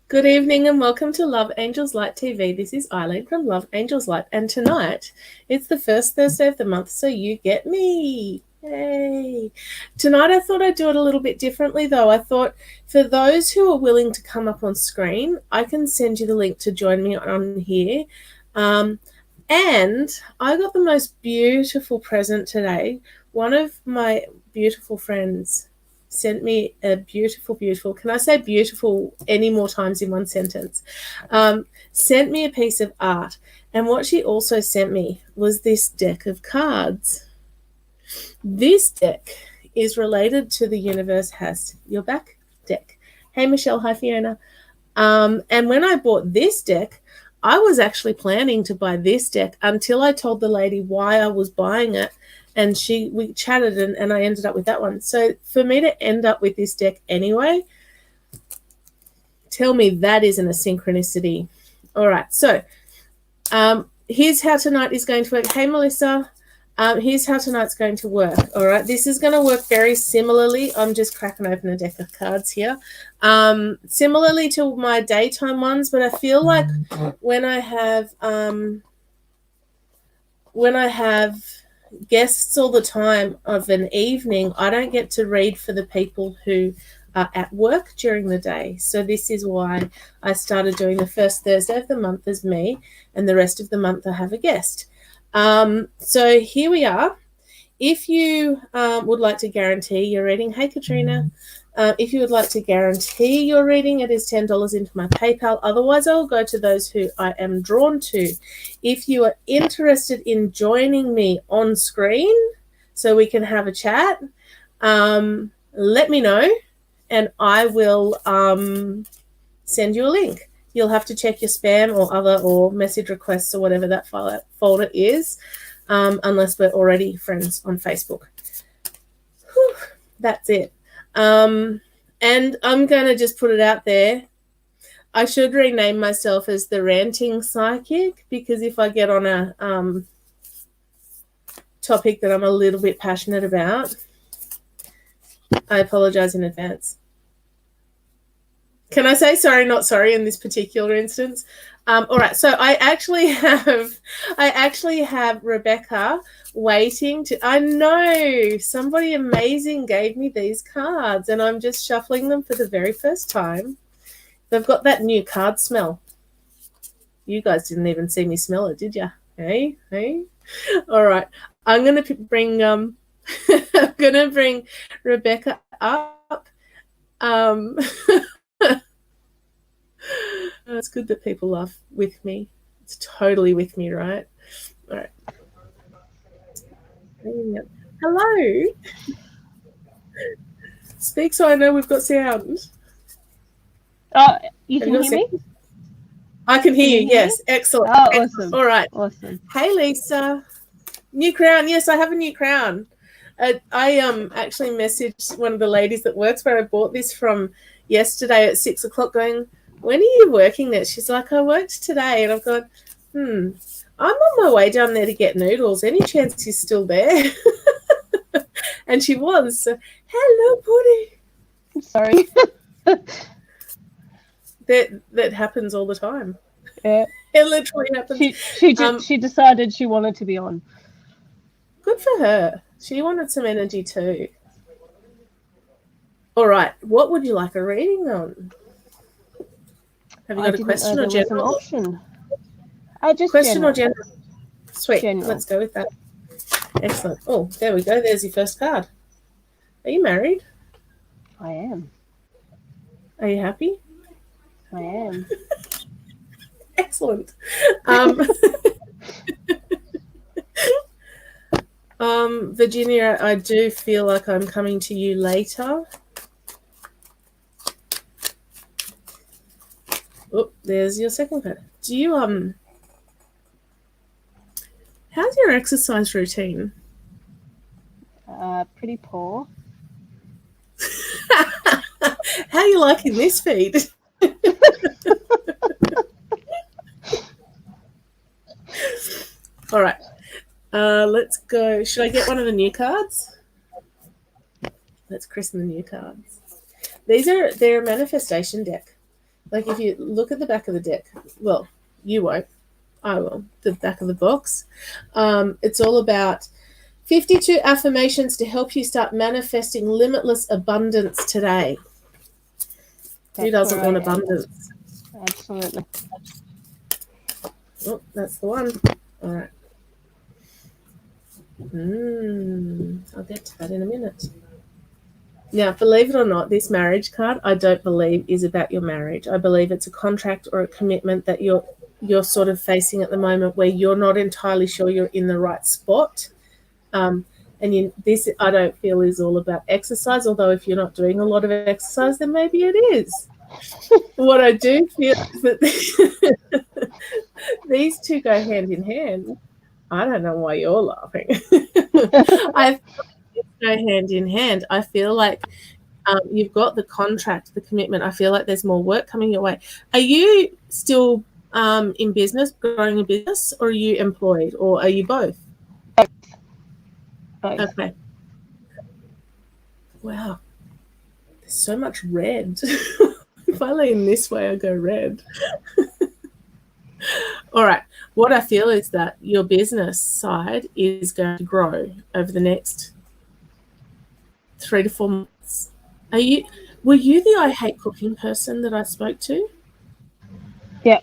Good evening and welcome to Love Angels Light TV. This is Eileen from Love Angels Light, and tonight it's the first Thursday of the month, so you get me. Yay! Tonight I thought I'd do it a little bit differently though. I thought for those who are willing to come up on screen, I can send you the link to join me on here. And I got the most beautiful present today. One of my beautiful friends sent me a beautiful, can I say beautiful any more times in one sentence? Sent me a piece of art. And what she also sent me was this deck of cards. This deck is related to the Universe Has Your Back deck. Hey, Michelle. Hi, Fiona. And when I bought this deck, I was actually planning to buy this deck until I told the lady why I was buying it. And we chatted and I ended up with that one. So for me to end up with this deck anyway, tell me that isn't a synchronicity. All right, so here's how tonight is going to work. Hey, Melissa, here's how tonight's going to work. All right, this is going to work very similarly. I'm just cracking open a deck of cards here. Similarly to my daytime ones, but I feel like when I have guests all the time of an evening, I don't get to read for the people who are at work during the day. So this is why I started doing the first Thursday of the month as me, and the rest of the month I have a guest. So here we are. If you would like to guarantee your reading, hey Katrina, if you would like to guarantee your reading, it is $10 into my PayPal. Otherwise, I will go to those who I am drawn to. If you are interested in joining me on screen so we can have a chat, let me know and I will send you a link. You'll have to check your spam or message requests or whatever that folder is, unless we're already friends on Facebook. Whew, that's it. And I'm going to just put it out there. I should rename myself as the Ranting Psychic, because if I get on a topic that I'm a little bit passionate about, I apologize in advance. Can I say sorry, not sorry in this particular instance? All right, so I actually have Rebecca waiting to. I know somebody amazing gave me these cards, and I'm just shuffling them for the very first time. They've got that new card smell. You guys didn't even see me smell it, did you? Hey. All right, I'm gonna bring I'm gonna bring Rebecca up. It's good that people laugh with me. It's totally with me, right? All right. Hello. Speak so I know we've got sound. You can hear me? I can hear you, yes. Excellent. Oh, awesome. All right. Awesome. Hey, Lisa. New crown. Yes, I have a new crown. I actually messaged one of the ladies that works where I bought this from yesterday at 6 o'clock going, when are you working there? She's like, I worked today. And I've gone, I'm on my way down there to get noodles. Any chance he's still there? And she was. So, hello, Putty. I'm sorry. That happens all the time. Yeah. It literally happens. She decided she wanted to be on. Good for her. She wanted some energy too. All right. What would you like a reading on? Have you got a question or general? An option. Just question general. or general? Sweet. General. Let's go with that. Excellent. Oh, there we go. There's your first card. Are you married? I am. Are you happy? I am. Excellent. Virginia, I do feel like I'm coming to you later. Oh, there's your second card. Do you how's your exercise routine? Pretty poor. How are you liking this feed? All right. Let's go. Should I get one of the new cards? Let's christen the new cards. They're a manifestation deck. Like if you look at the back of the deck, well, you won't, I will, the back of the box. It's all about 52 affirmations to help you start manifesting limitless abundance today. Who That's doesn't where I want am. abundance? Absolutely. Oh, that's the one. All right. I'll get to that in a minute. Now, believe it or not, this marriage card, I don't believe is about your marriage. I believe it's a contract or a commitment that you're sort of facing at the moment where you're not entirely sure you're in the right spot. This, I don't feel, is all about exercise, although if you're not doing a lot of exercise, then maybe it is. What I do feel is that these two go hand in hand. I don't know why you're laughing. I go hand in hand. I feel like you've got the contract, the commitment. I feel like there's more work coming your way. Are you still in business, growing a business, or are you employed, or are you both? Both. Okay. Wow. There's so much red. If I lean this way, I go red. All right. What I feel is that your business side is going to grow over the next 3 to 4 months. Were you the I hate cooking person that I spoke to? Yeah.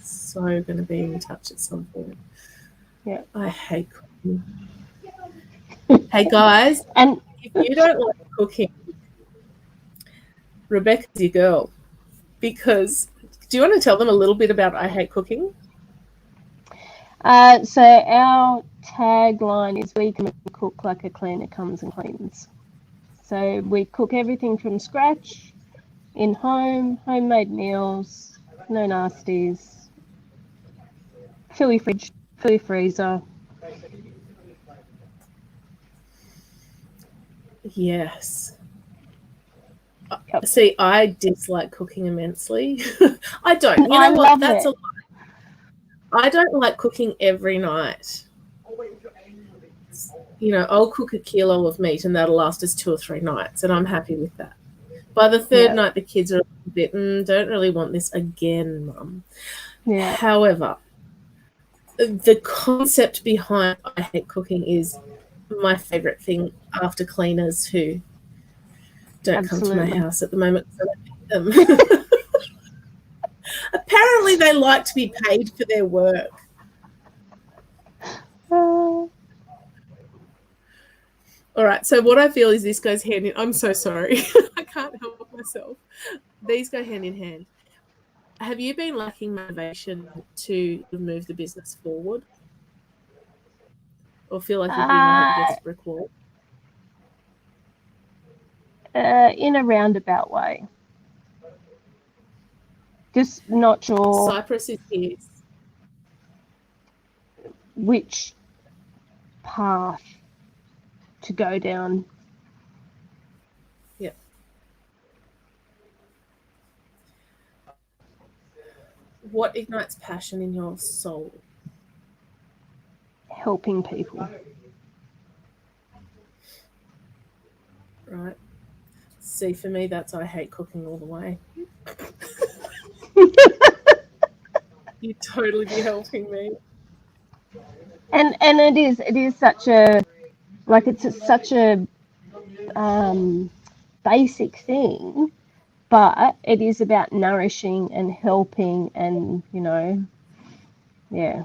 So going to be in touch at some point. Yeah. I hate cooking. Hey guys, And if you don't like cooking, Rebecca's your girl. Because do you want to tell them a little bit about I hate cooking? so our tagline is "We can cook like a cleaner comes and cleans." So we cook everything from scratch, in homemade meals, no nasties, fill your fridge, fill your freezer. Yes. Yep. See, I dislike cooking immensely. I don't. You know I what? love That's it. a lie. I don't like cooking every night. You know, I'll cook a kilo of meat and that'll last us 2 or 3 nights, and I'm happy with that. By the third night, the kids are a bit, don't really want this again, Mum. Yeah. However, the concept behind I hate cooking is my favourite thing after cleaners who don't come to my house at the moment. So I hate them. Apparently, they like to be paid for their work. All right, so what I feel is this goes hand in. I'm so sorry. I can't help myself. These go hand in hand. Have you been lacking motivation to move the business forward? Or feel like you've been right against a brick wall? In a roundabout way. Just not sure. Cyprus is his. Which path to go down. Yeah. What ignites passion in your soul? Helping people. Right. See, for me, that's I hate cooking all the way. You'd totally be helping me. And it is such a, like, it's such a basic thing, but it is about nourishing and helping and, you know, yeah.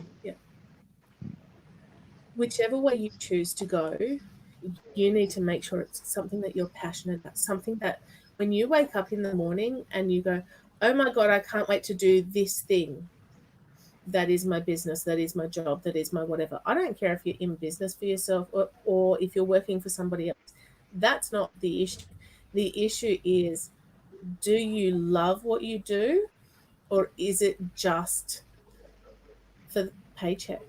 Whichever way you choose to go, you need to make sure it's something that you're passionate about, something that when you wake up in the morning and you go, oh my God, I can't wait to do this thing. That is my business, that is my job, that is my whatever. I don't care if you're in business for yourself or if you're working for somebody else. That's not the issue. The issue is, do you love what you do, or is it just for the paycheck?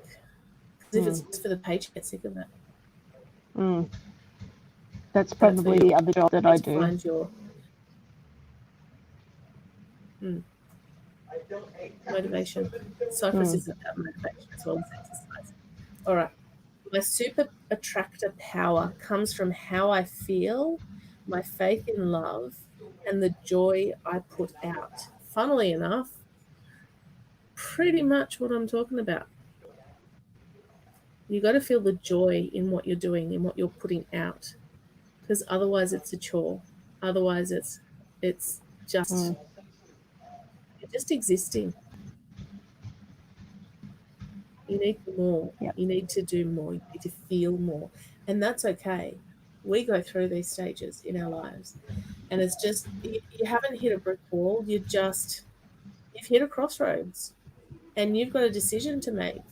Because if it's for the paycheck, get sick of that. That's probably the other job that I do. Find your motivation. Cyprus is about motivation as well as exercise. All right. My super attractor power comes from how I feel, my faith in love, and the joy I put out. funnily enough, pretty much what I'm talking about. You got to feel the joy in what you're doing, in what you're putting out, because otherwise it's a chore. Otherwise it's just Mm. you're just existing. You need more. Yep. You need to do more. You need to feel more, and that's okay. We go through these stages in our lives, and it's just you haven't hit a brick wall. You've hit a crossroads, and you've got a decision to make.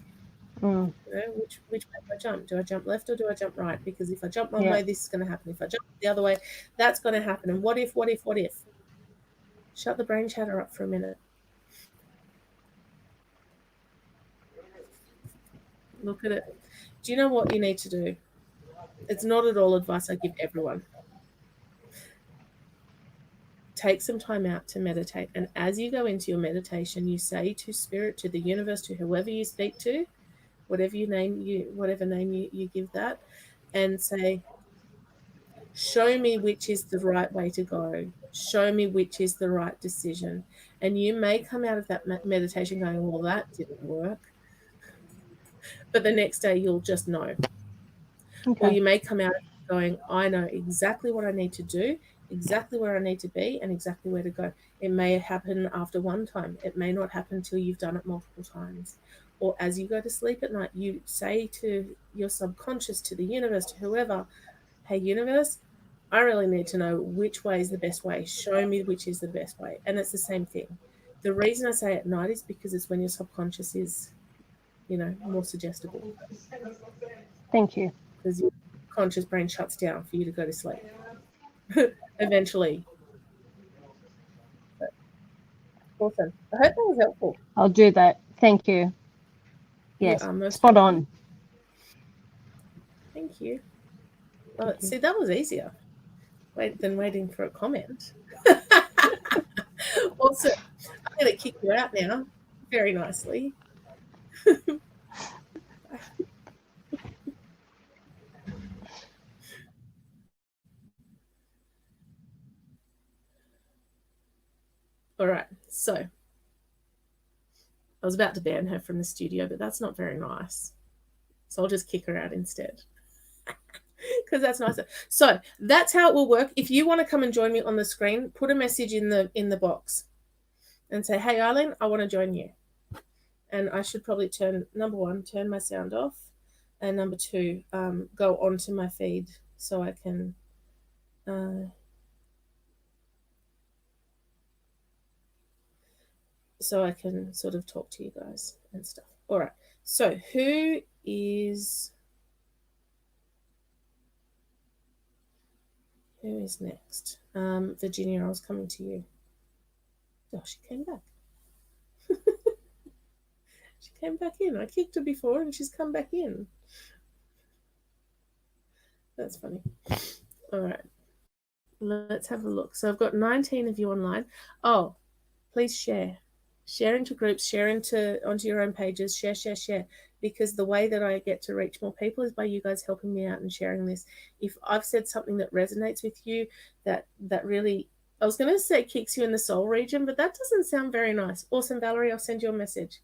Mm. You know, which way do I jump? Do I jump left or do I jump right? Because if I jump one way, Yep. this is going to happen. If I jump the other way, that's going to happen. And what if? What if? What if? Shut the brain chatter up for a minute. Look at it. Do you know what you need to do? It's not at all advice I give everyone. Take some time out to meditate. And as you go into your meditation, you say to spirit, to the universe, to whoever you speak to, whatever name you give that, and say, show me which is the right way to go. Show me which is the right decision. And you may come out of that meditation going, well, that didn't work. But the next day you'll just know. Or Okay. you may come out going, I know exactly what I need to do, exactly where I need to be, and exactly where to go. It may happen after one time. It may not happen until you've done it multiple times. Or as you go to sleep at night, you say to your subconscious, to the universe, to whoever, hey, universe, I really need to know which way is the best way. Show me which is the best way. And it's the same thing. The reason I say at night is because it's when your subconscious is, more suggestible. Thank you. Because your conscious brain shuts down for you to go to sleep eventually. But awesome. I hope that was helpful. I'll do that. Thank you. You Yes. are most Spot welcome. on. Thank you. Thank you. See, that was easier than waiting for a comment. Also, I'm going to kick you out now very nicely. All right. So I was about to ban her from the studio, but that's not very nice. So I'll just kick her out instead. Because that's nicer. So that's how it will work. If you want to come and join me on the screen, put a message in the box and say, hey, Eileen, I want to join you. And I should probably number one, turn my sound off. And number two, go onto my feed so I can sort of talk to you guys and stuff. All right. So who is next? Virginia, I was coming to you. Oh, she came back. She came back in. I kicked her before and she's come back in. That's funny. All right. Let's have a look. So I've got 19 of you online. Oh, please share. Share into groups, onto your own pages, share. Because the way that I get to reach more people is by you guys helping me out and sharing this. If I've said something that resonates with you, that really, I was going to say kicks you in the soul region, but that doesn't sound very nice. Awesome, Valerie, I'll send you a message.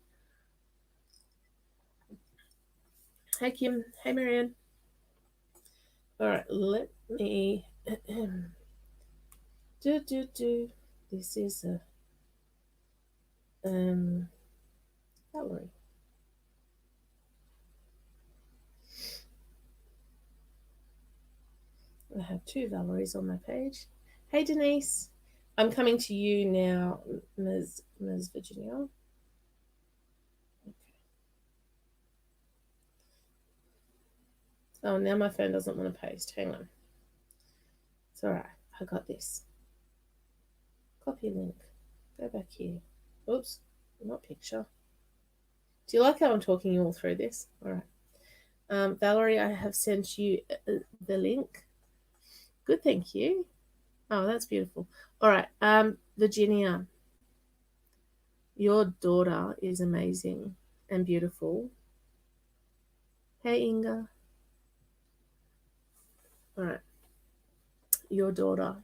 Hey, Kim. Hey, Marianne. All right, let me do. This is a Valerie. I have two Valeries on my page. Hey, Denise. I'm coming to you now, Ms. Virginia. Okay. Oh, now my phone doesn't want to paste. Hang on. It's all right. I got this. Copy link. Go back here. Oops, not picture. Do you like how I'm talking you all through this? All right. Valerie, I have sent you the link. Good, thank you. Oh, that's beautiful. All right. Virginia, your daughter is amazing and beautiful. Hey, Inga. All right. Your daughter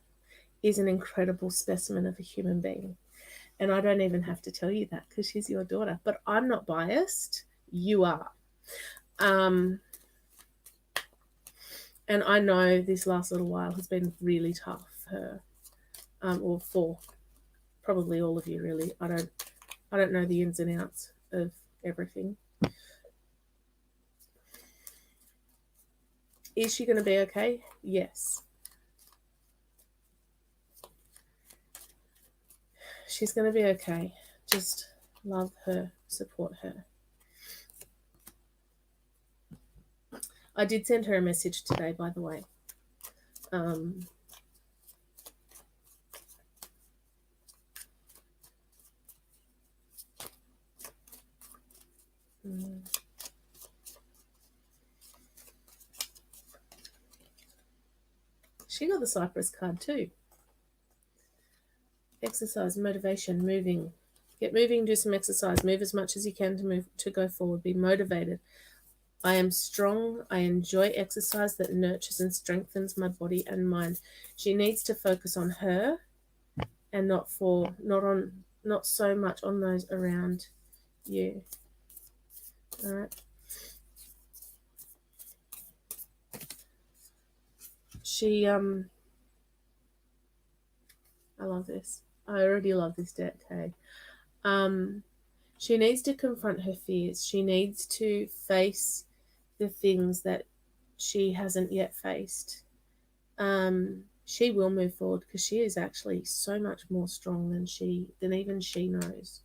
is an incredible specimen of a human being. And I don't even have to tell you that because she's your daughter. But I'm not biased. You are. And I know this last little while has been really tough for her, or for probably all of you, really. I don't know the ins and outs of everything. Is she going to be okay? Yes. She's going to be okay. Just love her, support her. I did send her a message today, by the way. She got the Cypress card too. Exercise, motivation, moving. Get moving, do some exercise. Move as much as you can to go forward. Be motivated. I am strong. I enjoy exercise that nurtures and strengthens my body and mind. She needs to focus on her and not so much on those around you. All right. I love this. I already love this deck, hey. She needs to confront her fears. She needs to face the things that she hasn't yet faced. She will move forward because she is actually so much more strong than even she knows.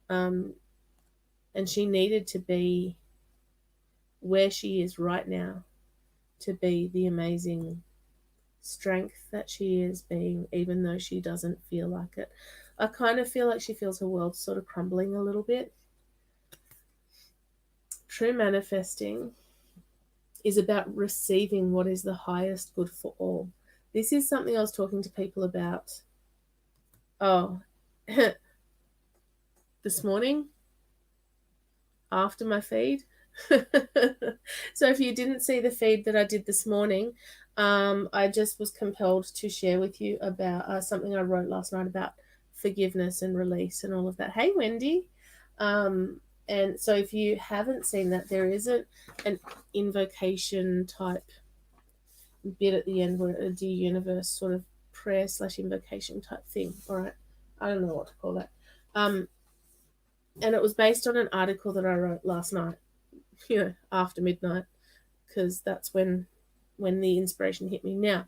And she needed to be where she is right now to be the amazing strength that she is being, even though she doesn't feel like it. I kind of feel like she feels her world sort of crumbling a little bit. True manifesting is about receiving what is the highest good for all. This is something I was talking to people about this morning after my feed. So if you didn't see the feed that I did this morning, I just was compelled to share with you about something I wrote last night about forgiveness and release and all of that. Hey, Wendy. And so if you haven't seen that, there is an invocation type bit at the end where a Dear Universe sort of prayer / invocation type thing. All right. I don't know what to call that. And it was based on an article that I wrote last night, after midnight, because that's when the inspiration hit me. Now,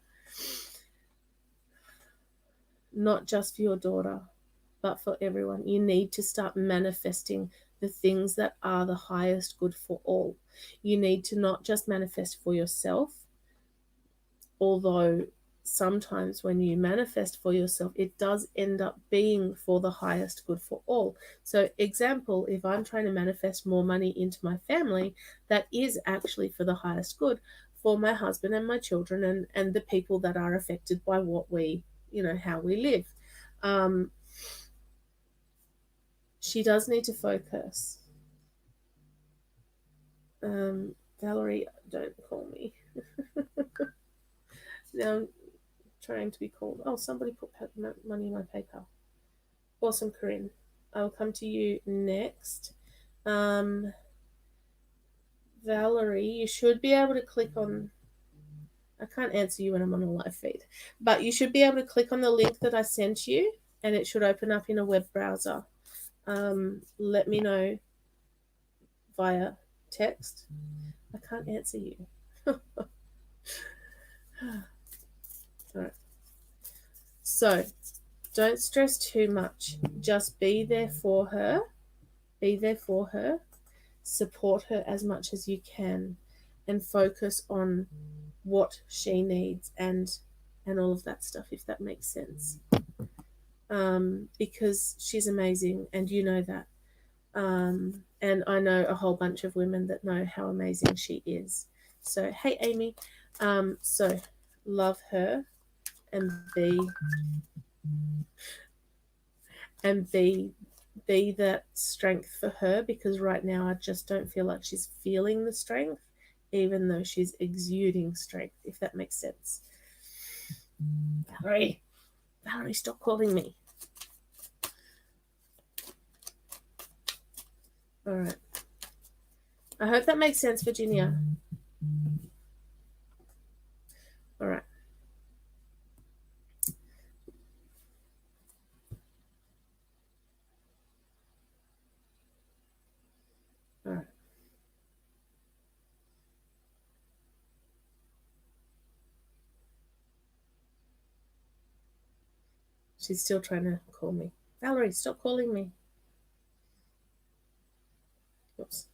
not just for your daughter, but for everyone, you need to start manifesting the things that are the highest good for all. You need to not just manifest for yourself, although sometimes when you manifest for yourself, it does end up being for the highest good for all. So example, if I'm trying to manifest more money into my family, that is actually for the highest good for my husband and my children and the people that are affected by what we, how we live. She does need to focus. Valerie, don't call me. Now I'm trying to be called. Oh, somebody put money in my PayPal. Awesome, Corinne. I'll come to you next. Valerie, you should be able to click on... I can't answer you when I'm on a live feed, but you should be able to click on the link that I sent you and it should open up in a web browser. Let me know via text. I can't answer you. All right. So don't stress too much. Just be there for her. Be there for her. Support her as much as you can and focus on what she needs and all of that stuff, if that makes sense. Because she's amazing and you know that. And I know a whole bunch of women that know how amazing she is. So, hey, Amy. So love her and be that strength for her, because right now I just don't feel like she's feeling the strength, even though she's exuding strength, if that makes sense. Valerie, stop calling me. All right. I hope that makes sense, Virginia. All right. All right. She's still trying to call me. Valerie, stop calling me. Oops.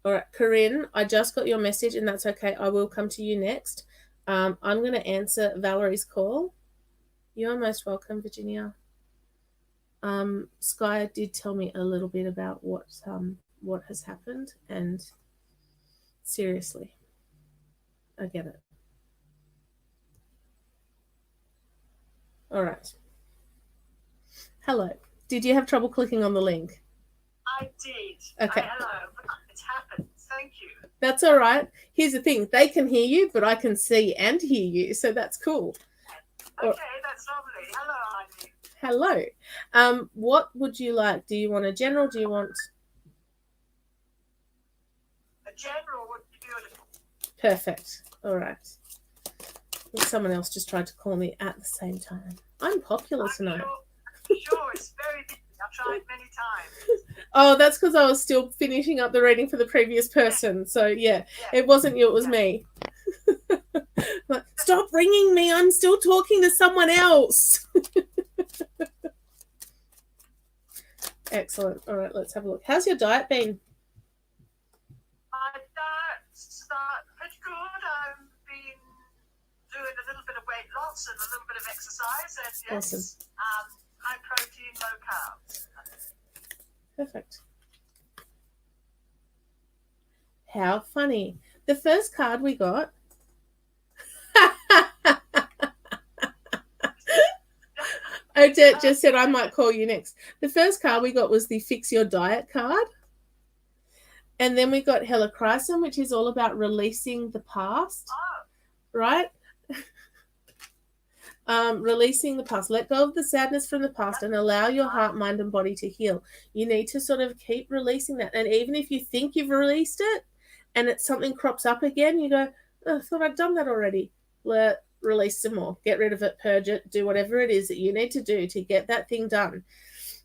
All right, Corinne, I just got your message, and that's okay. I will come to you next. I'm going to answer Valerie's call. You're most welcome, Virginia. Sky did tell me a little bit about what has happened, and seriously, I get it. All right. Hello. Did you have trouble clicking on the link? I did. Okay. Hello. It's happened. Thank you. That's all right. Here's the thing. They can hear you, but I can see and hear you, so that's cool. Okay, that's lovely. Hello, Eileen. Hello. What would you like? Do you want a general? Do you want... A general would be beautiful. Perfect. All right. Someone else just tried to call me at the same time. I'm popular tonight. Sure, it's very busy. I've tried many times. Oh, that's because I was still finishing up the reading for the previous person. So, yeah. It wasn't you, it was me. Stop ringing me. I'm still talking to someone else. Excellent. All right, let's have a look. How's your diet been? My diet's pretty good. I've been doing a little bit of weight loss and a little bit of exercise. And yes, Awesome. high protein, low carbs. Perfect. How funny. The first card we got... Odette just said I might call you next. The first card we got was the Fix Your Diet card. And then we got Helichrysum, which is all about releasing the past. Oh. Right? Releasing the past. Let go of the sadness from the past and allow your heart, mind, and body to heal. You need to sort of keep releasing that. And even if you think you've released it and something crops up again, you go, oh, I thought I'd done that already. Release some more. Get rid of it, purge it, do whatever it is that you need to do to get that thing done.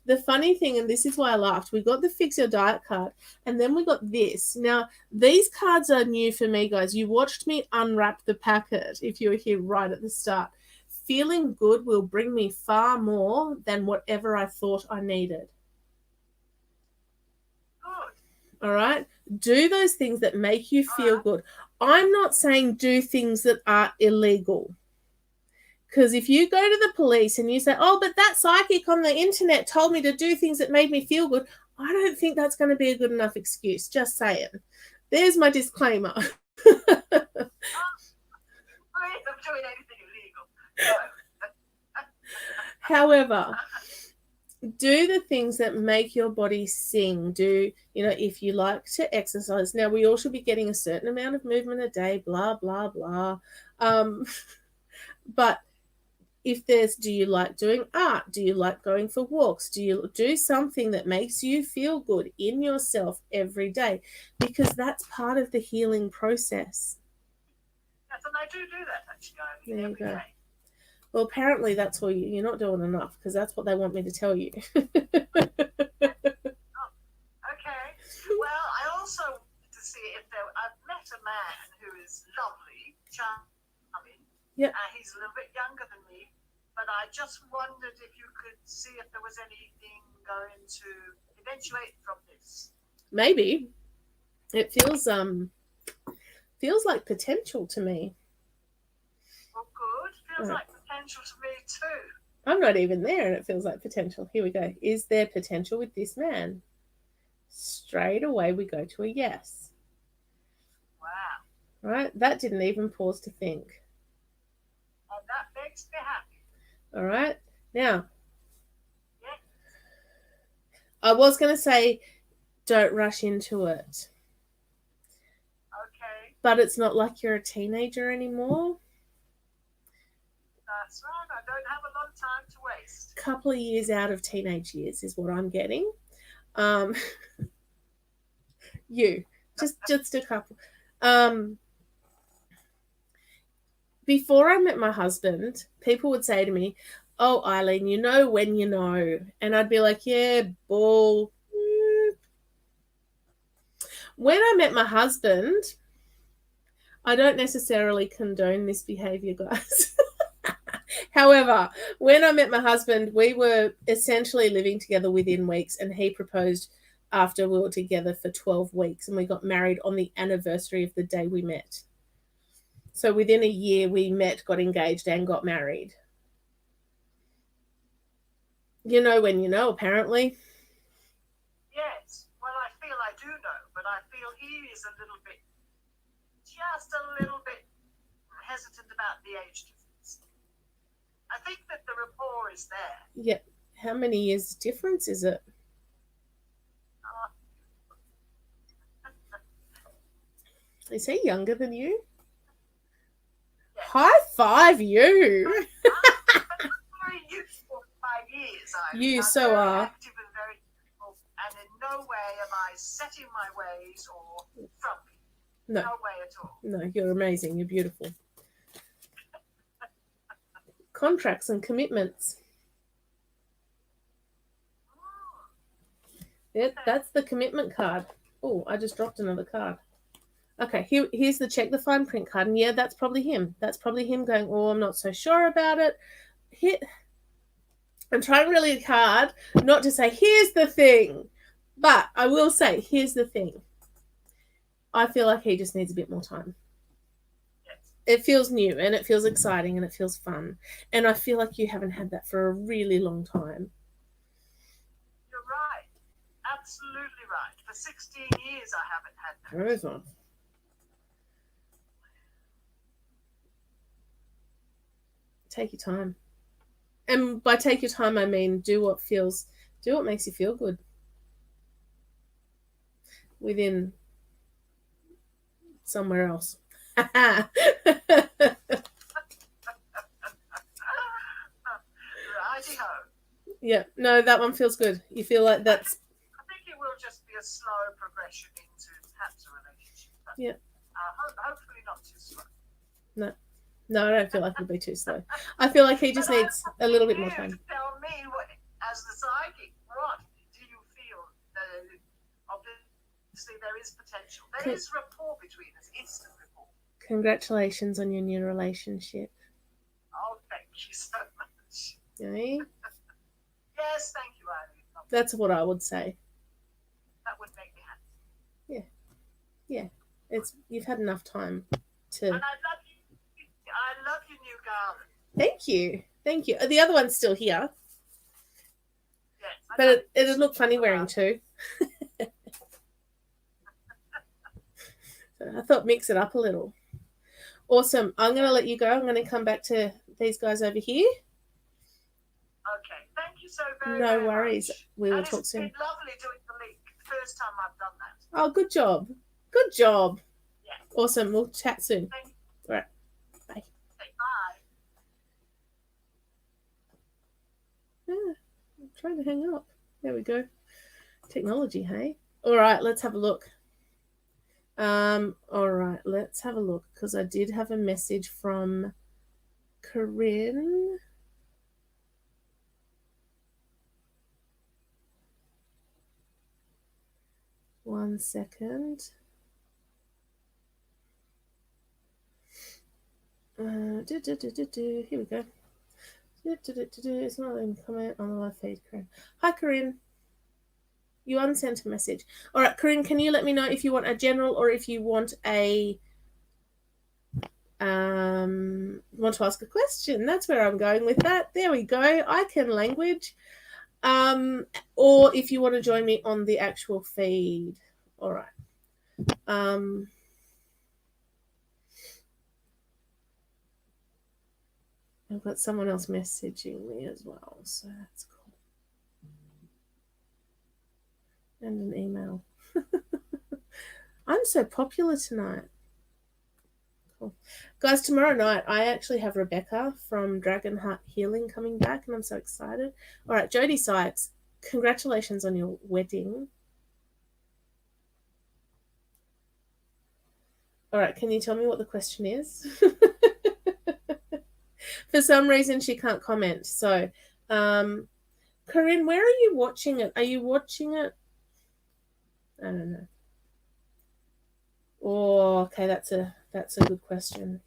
The funny thing, and this is why I laughed, we got the Fix Your Diet card, and then we got this. Now, these cards are new for me, guys. You watched me unwrap the packet if you were here right at the start. Feeling good will bring me far more than whatever I thought I needed. Good. All right? Do those things that make you feel good. I'm not saying do things that are illegal. Because if you go to the police and you say, oh, but that psychic on the internet told me to do things that made me feel good, I don't think that's going to be a good enough excuse. Just saying. There's my disclaimer. I'm doing anything illegal. However, do the things that make your body sing. Do, if you like to exercise. Now, we all should be getting a certain amount of movement a day, blah, blah, blah. But if do you like doing art? Do you like going for walks? Do you do something that makes you feel good in yourself every day? Because that's part of the healing process. Yes, and I do that, actually. There you every go. day. Well, apparently that's all you're not doing enough, because that's what they want me to tell you. Okay. Well, I also wanted to see if I've met a man who is lovely, charming. Yep. He's a little bit younger than me, but I just wondered if you could see if there was anything going to eventuate from this. Maybe. It feels like potential to me. Well, good. Feels like potential to me too. I'm not even there and it feels like potential. Here we go. Is there potential with this man? Straight away we go to a yes. Wow. Right? That didn't even pause to think. And that makes me happy. All right? Now, Yeah. I was going to say don't rush into it. Okay. But it's not like you're a teenager anymore. That's right. I don't have a lot of time to waste. couple of years out of teenage years is what I'm getting. You, just a couple. Before I met my husband, people would say to me, "Oh, Eileen, you know when you know," and I'd be like, "Yeah, bull." When I met my husband, I don't necessarily condone this behavior, guys. However, when I met my husband, we were essentially living together within weeks, and he proposed after we were together for 12 weeks, and we got married on the anniversary of the day we met. So within a year, we met, got engaged, and got married. You know when you know, apparently. Yes. Well, I feel I do know, but I feel he is just a little bit hesitant about the age difference. I think that the rapport is there. Yeah. How many years difference is it? Is he younger than you? Yes. High five you. Very useful for 5 years. You I'm so very are. active and very useful, and in no way am I setting my ways or frumpy. No. No way at all. No, you're amazing. You're beautiful. Contracts and commitments. Yeah, that's the commitment card. Oh, I just dropped another card. Okay, here's the check the fine print card. And yeah, that's probably him. That's probably him going, oh, I'm not so sure about it. I'm trying really hard not to say, here's the thing. But I will say, here's the thing. I feel like he just needs a bit more time. It feels new and it feels exciting and it feels fun. And I feel like you haven't had that for a really long time. You're right. Absolutely right. For 16 years I haven't had that. There is one. Take your time. And by take your time, I mean do what makes you feel good. Within somewhere else. Righty-ho. Yeah, no, that one feels good. You feel like that's... I think it will just be a slow progression into perhaps a relationship. But, yeah. Hopefully not too slow. No, I don't feel like it'll be too slow. I feel like he just needs a little bit more time. Tell me, as the psychic, what do you feel? Obviously, there is potential. There is rapport between us, instant rapport. Congratulations on your new relationship. Oh, thank you so much. Okay? Yes, thank you, Eileen. That's what I would say. That would make me happy. Yeah. You've had enough time to... And I love your new garland. Thank you. The other one's still here. Yes, but it'd look funny wearing two. So I thought mix it up a little. Awesome. I'm going to let you go. I'm going to come back to these guys over here. Okay. Thank you so very, No very worries. much. We will talk soon. It's been lovely doing the link. First time I've done that. Oh, good job. Good job. Yeah. Awesome. We'll chat soon. Thank you. All right. Bye. Okay, bye. I'm trying to hang up. There we go. Technology, hey? All right, let's have a look. All right, let's have a look because I did have a message from Corinne. One second. Here we go. It's not in comment on the live feed, Corinne. Hi, Corinne. You unsent a message. All right, Corinne, can you let me know if you want a general or if you want a want to ask a question? That's where I'm going with that. There we go. I can language. Or if you want to join me on the actual feed. All right. I've got someone else messaging me as well, so that's cool. And an email. I'm so popular tonight. Cool. Cool. Guys, tomorrow night I actually have Rebecca from Dragon Heart Healing coming back, and I'm so excited. All right, Jodie Sykes, congratulations on your wedding. All right, can you tell me what the question is? For some reason, she can't comment. So, Corinne, where are you watching it? Are you watching it? I don't know. Oh, okay, that's a good question.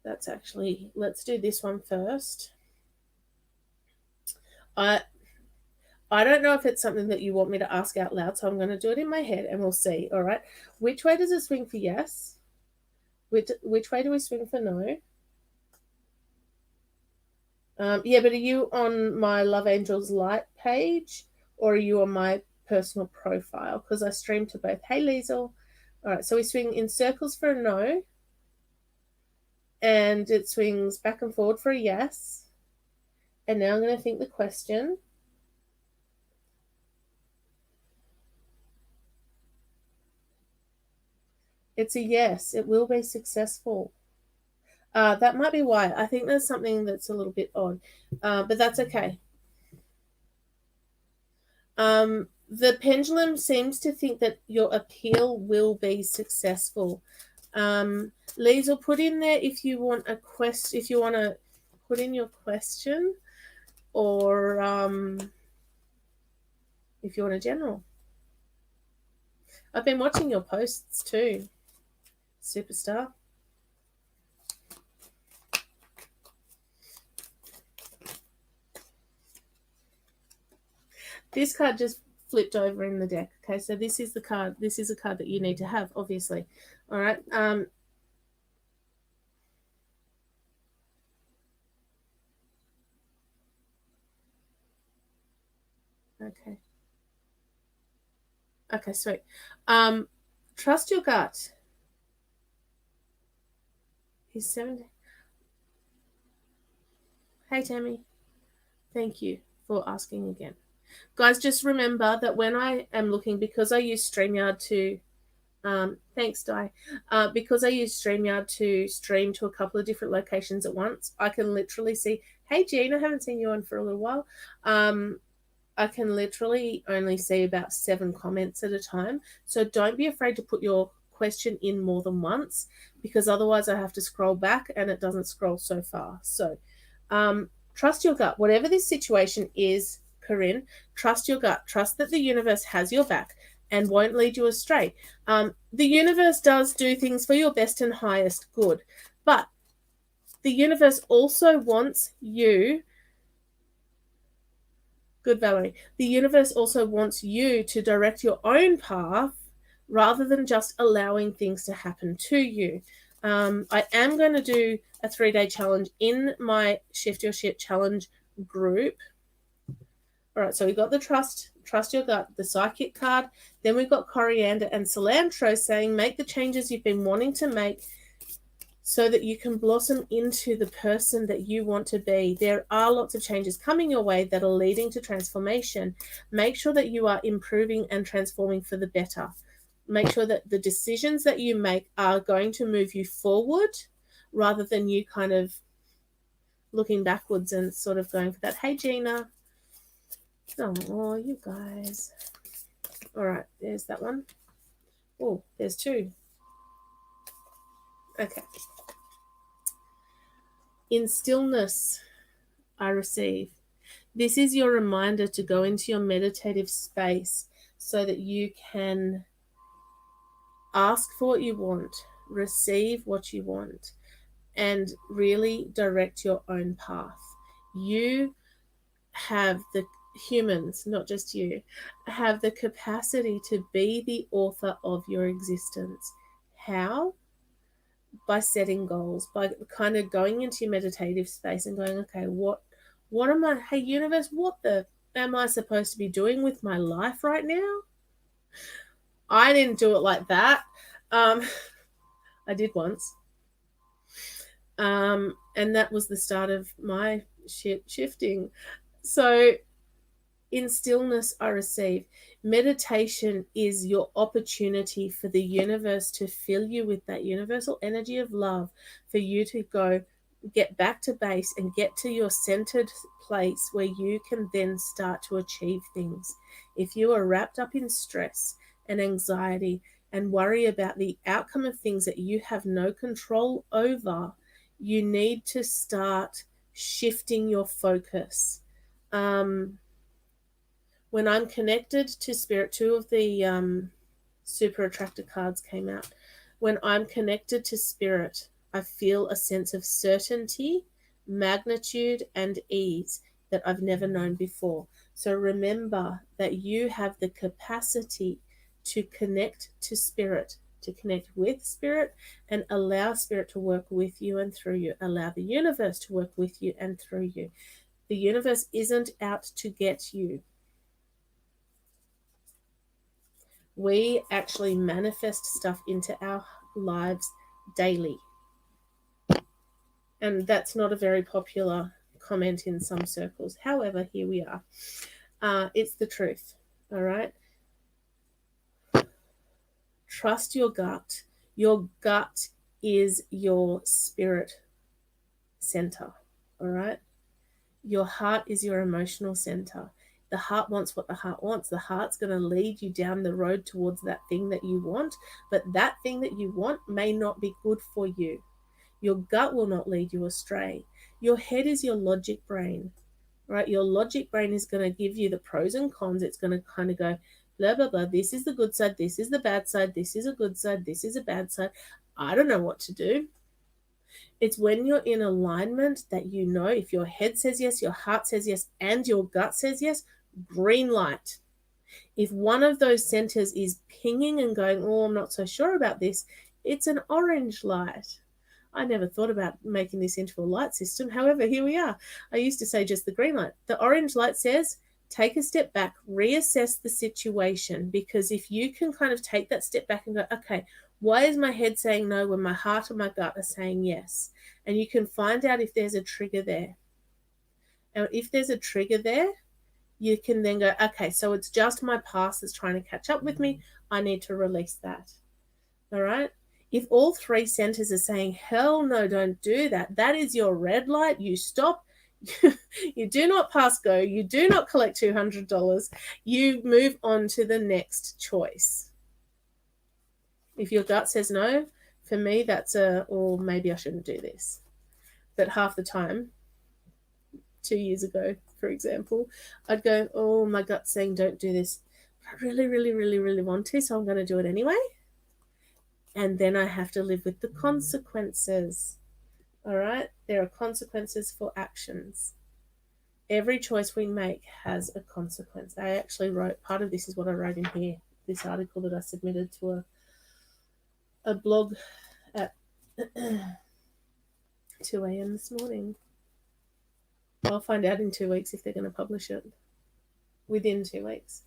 That's actually, let's do this one first. I don't know if it's something that you want me to ask out loud, so I'm going to do it in my head and we'll see. All right. Which way does it swing for yes? Which way do we swing for no? Yeah, but are you on my Love Angels Light page or are you on my personal profile? Because I stream to both. Hey, Liesel. All right, so we swing in circles for a no. And it swings back and forward for a yes. And now I'm going to think the question. It's a yes. It will be successful. That might be why. I think there's something that's a little bit odd, but that's okay. The pendulum seems to think that your appeal will be successful. Liesel, put in there if you want a question, if you want to put in your question, or if you want a general. I've been watching your posts too, superstar. This card just flipped over in the deck. Okay, so this is the card. This is a card that you need to have, obviously. All right. Okay. Okay, sweet. Trust your gut. He's 70. Hey, Tammy. Thank you for asking again. Guys, just remember that when I am looking, because I use StreamYard to, thanks, Di, because I use StreamYard to stream to a couple of different locations at once, I can literally see, hey, Jean, I haven't seen you on for a little while. I can literally only see about 7 comments at a time. So don't be afraid to put your question in more than once, because otherwise I have to scroll back and it doesn't scroll so far. So trust your gut. Whatever this situation is, Corinne, trust your gut. Trust that the universe has your back and won't lead you astray. The universe does do things for your best and highest good, but the universe also wants you. Good, Valerie. The universe also wants you to direct your own path rather than just allowing things to happen to you. I am going to do a 3-day challenge in my Shift Your Shit challenge group. All right, so we got the trust your gut, the psychic card. Then we've got coriander and cilantro saying make the changes you've been wanting to make so that you can blossom into the person that you want to be. There are lots of changes coming your way that are leading to transformation. Make sure that you are improving and transforming for the better. Make sure that the decisions that you make are going to move you forward rather than you kind of looking backwards and sort of going for that. Hey, Gina. Oh, you guys. All right, there's that one. Oh, there's 2. Okay. In stillness, I receive. This is your reminder to go into your meditative space so that you can ask for what you want, receive what you want, and really direct your own path. You have the humans, not just you, have the capacity to be the author of your existence. How? By setting goals, by kind of going into your meditative space and going, okay, what am I, hey universe, what the am I supposed to be doing with my life right now? I didn't do it like that. I did once. And that was the start of my shifting. So In stillness, I receive. Meditation is your opportunity for the universe to fill you with that universal energy of love, for you to go get back to base and get to your centered place where you can then start to achieve things. If you are wrapped up in stress and anxiety and worry about the outcome of things that you have no control over, you need to start shifting your focus. When I'm connected to spirit, two of the super attractor cards came out. When I'm connected to spirit, I feel a sense of certainty, magnitude, and ease that I've never known before. So remember that you have the capacity to connect to spirit, to connect with spirit, and allow spirit to work with you and through you. Allow the universe to work with you and through you. The universe isn't out to get you. We actually manifest stuff into our lives daily. And that's not a very popular comment in some circles. However, here we are. It's the truth. All right. Trust your gut. Your gut is your spirit center. All right. Your heart is your emotional center. The heart wants what the heart wants. The heart's going to lead you down the road towards that thing that you want, but that thing that you want may not be good for you. Your gut will not lead you astray. Your head is your logic brain, right? Your logic brain is going to give you the pros and cons. It's going to kind of go, blah, blah, blah. This is the good side. This is the bad side. This is a good side. This is a bad side. I don't know what to do. It's when you're in alignment that you know if your head says yes, your heart says yes, and your gut says yes, green light. If one of those centers is pinging and going, oh, I'm not so sure about this, it's an orange light. I never thought about making this into a light system. However, here we are. I used to say just the green light. The orange light says, take a step back, reassess the situation, because if you can kind of take that step back and go, okay, why is my head saying no when my heart and my gut are saying yes? And you can find out if there's a trigger there. And if there's a trigger there, you can then go, okay, so it's just my past that's trying to catch up with me. I need to release that. All right? If all three centers are saying, hell no, don't do that, that is your red light. You stop. You do not pass go. You do not collect $200. You move on to the next choice. If your gut says no, for me, that's or maybe I shouldn't do this. But half the time, 2 years ago, for example, I'd go, oh, my gut's saying don't do this. But I really, really, really, really want to, so I'm going to do it anyway. And then I have to live with the consequences. All right? There are consequences for actions. Every choice we make has a consequence. I actually wrote, part of this is what I wrote in here, this article that I submitted to a blog at 2 a.m. this morning. I'll find out in 2 weeks if they're going to publish it. Within 2 weeks.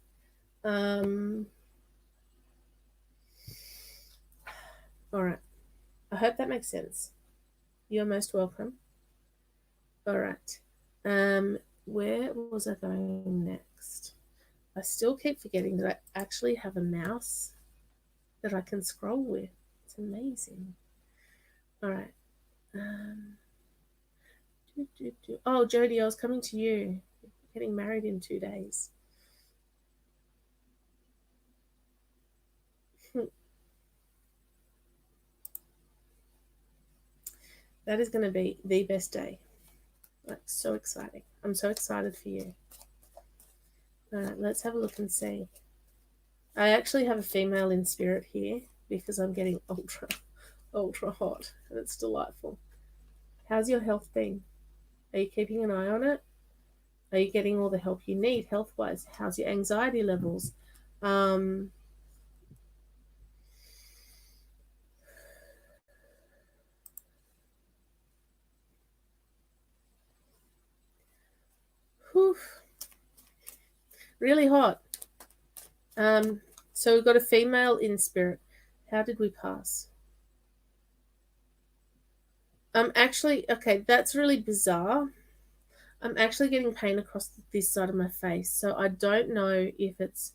All right. I hope that makes sense. You're most welcome. All right. Where was I going next? I still keep forgetting that I actually have a mouse that I can scroll with. It's amazing. All right. Oh, Jody, I was coming to you. Getting married in 2 days. That is going to be the best day. Like, so exciting. I'm so excited for you. All right, let's have a look and see. I actually have a female in spirit here because I'm getting ultra, ultra hot, and it's delightful. How's your health been? Are you keeping an eye on it? Are you getting all the help you need health-wise? How's your anxiety levels? Whew. Really hot. So we've got a female in spirit. How did we pass? Actually, okay, that's really bizarre. I'm actually getting pain across this side of my face, so I don't know if it's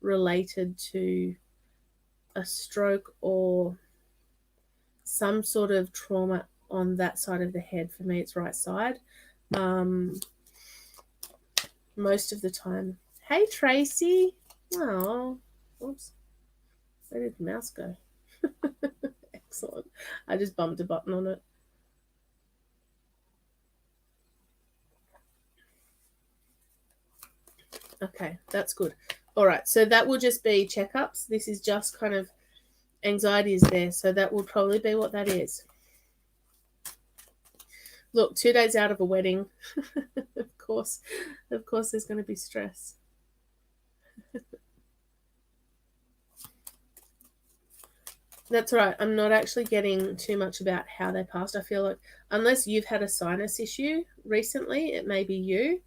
related to a stroke or some sort of trauma on that side of the head. For me, it's right side. Most of the time. Hey, Tracy. Oh, oops. Where did the mouse go? Excellent. I just bumped a button on it. Okay, that's good. All right, so that will just be checkups. This is just kind of anxiety is there, so that will probably be what that is. Look, 2 days out of a wedding. Of course there's going to be stress. That's right. I'm not actually getting too much about how they passed. I feel like unless you've had a sinus issue recently, it may be you.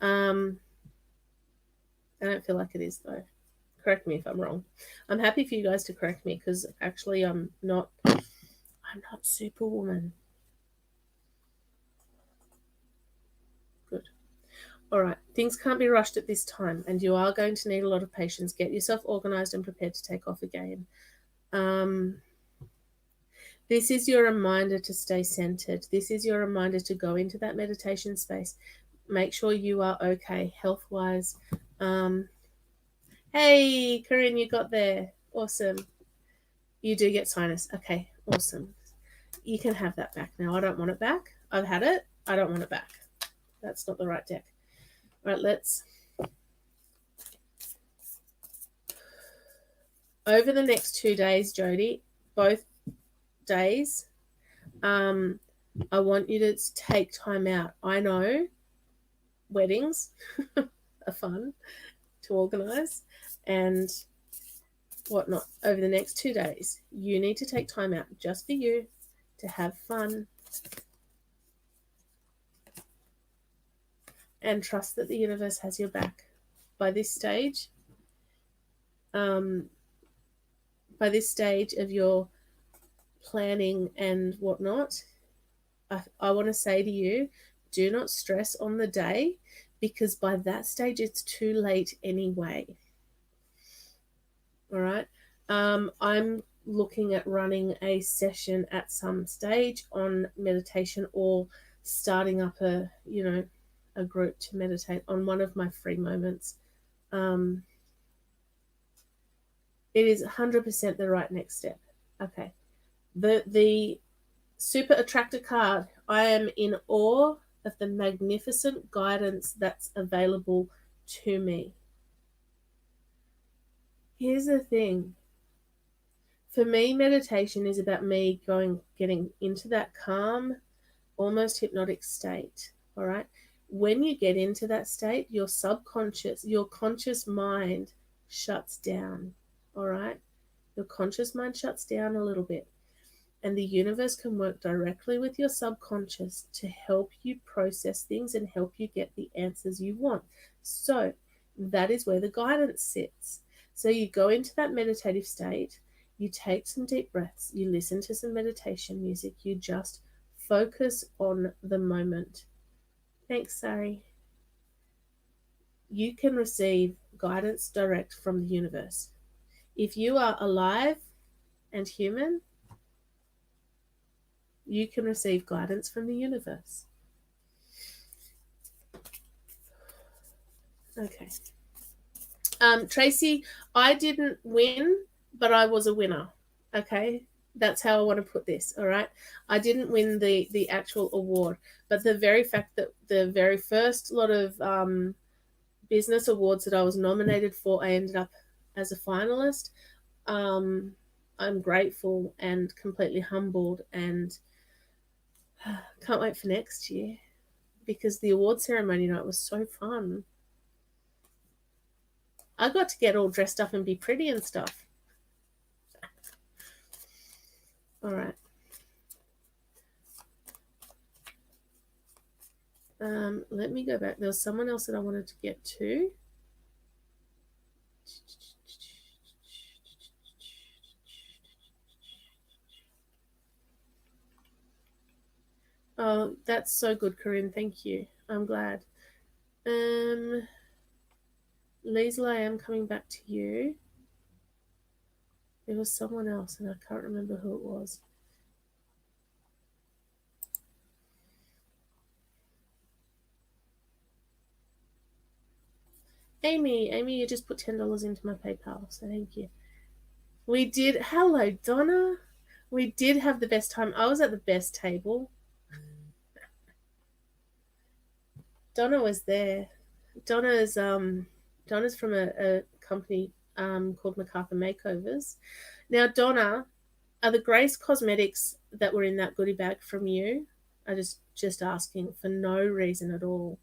I don't feel like it is though. Correct me if I'm wrong. I'm happy for you guys to correct me because actually I'm not Superwoman. Good. All right. Things can't be rushed at this time, and you are going to need a lot of patience. Get yourself organized and prepared to take off again. This is your reminder to stay centered. This is your reminder to go into that meditation space. Make sure you are okay health-wise. Hey, Corinne, you got there. Awesome. You do get sinus. Okay, awesome. You can have that back now. I don't want it back. I've had it. I don't want it back. That's not the right deck. All right, let's... Over the next 2 days, Jody, both days, I want you to take time out. I know weddings are fun to organize and whatnot. Over the next 2 days, you need to take time out just for you to have fun and trust that the universe has your back. By this stage of your planning and whatnot, I want to say to you, do not stress on the day because by that stage it's too late anyway. All right. I'm looking at running a session at some stage on meditation or starting up a group to meditate on one of my free moments. It is 100% the right next step. Okay. The Super Attractor card, I am in awe of the magnificent guidance that's available to me. Here's the thing. For me, meditation is about me getting into that calm, almost hypnotic state. All right. When you get into that state, your conscious mind shuts down. All right. Your conscious mind shuts down a little bit. And the universe can work directly with your subconscious to help you process things and help you get the answers you want. So that is where the guidance sits. So you go into that meditative state, you take some deep breaths, you listen to some meditation music, you just focus on the moment. Thanks, Sari. You can receive guidance direct from the universe. If you are alive and human, you can receive guidance from the universe. Okay. Tracy, I didn't win, but I was a winner. Okay. That's how I want to put this. All right. I didn't win the actual award, but the very fact that the very first lot of business awards that I was nominated for, I ended up as a finalist. I'm grateful and completely humbled and can't wait for next year because the award ceremony night was so fun. I got to get all dressed up and be pretty and stuff. All right. Let me go back. There was someone else that I wanted to get to. Oh, that's so good, Corinne. Thank you. I'm glad. Liesl, I am coming back to you. There was someone else, and I can't remember who it was. Amy, you just put $10 into my PayPal, so thank you. We did. Hello, Donna. We did have the best time. I was at the best table. Donna was there. Donna's from a company called MacArthur Makeovers. Now, Donna, are the Grace cosmetics that were in that goodie bag from you? I just asking for no reason at all.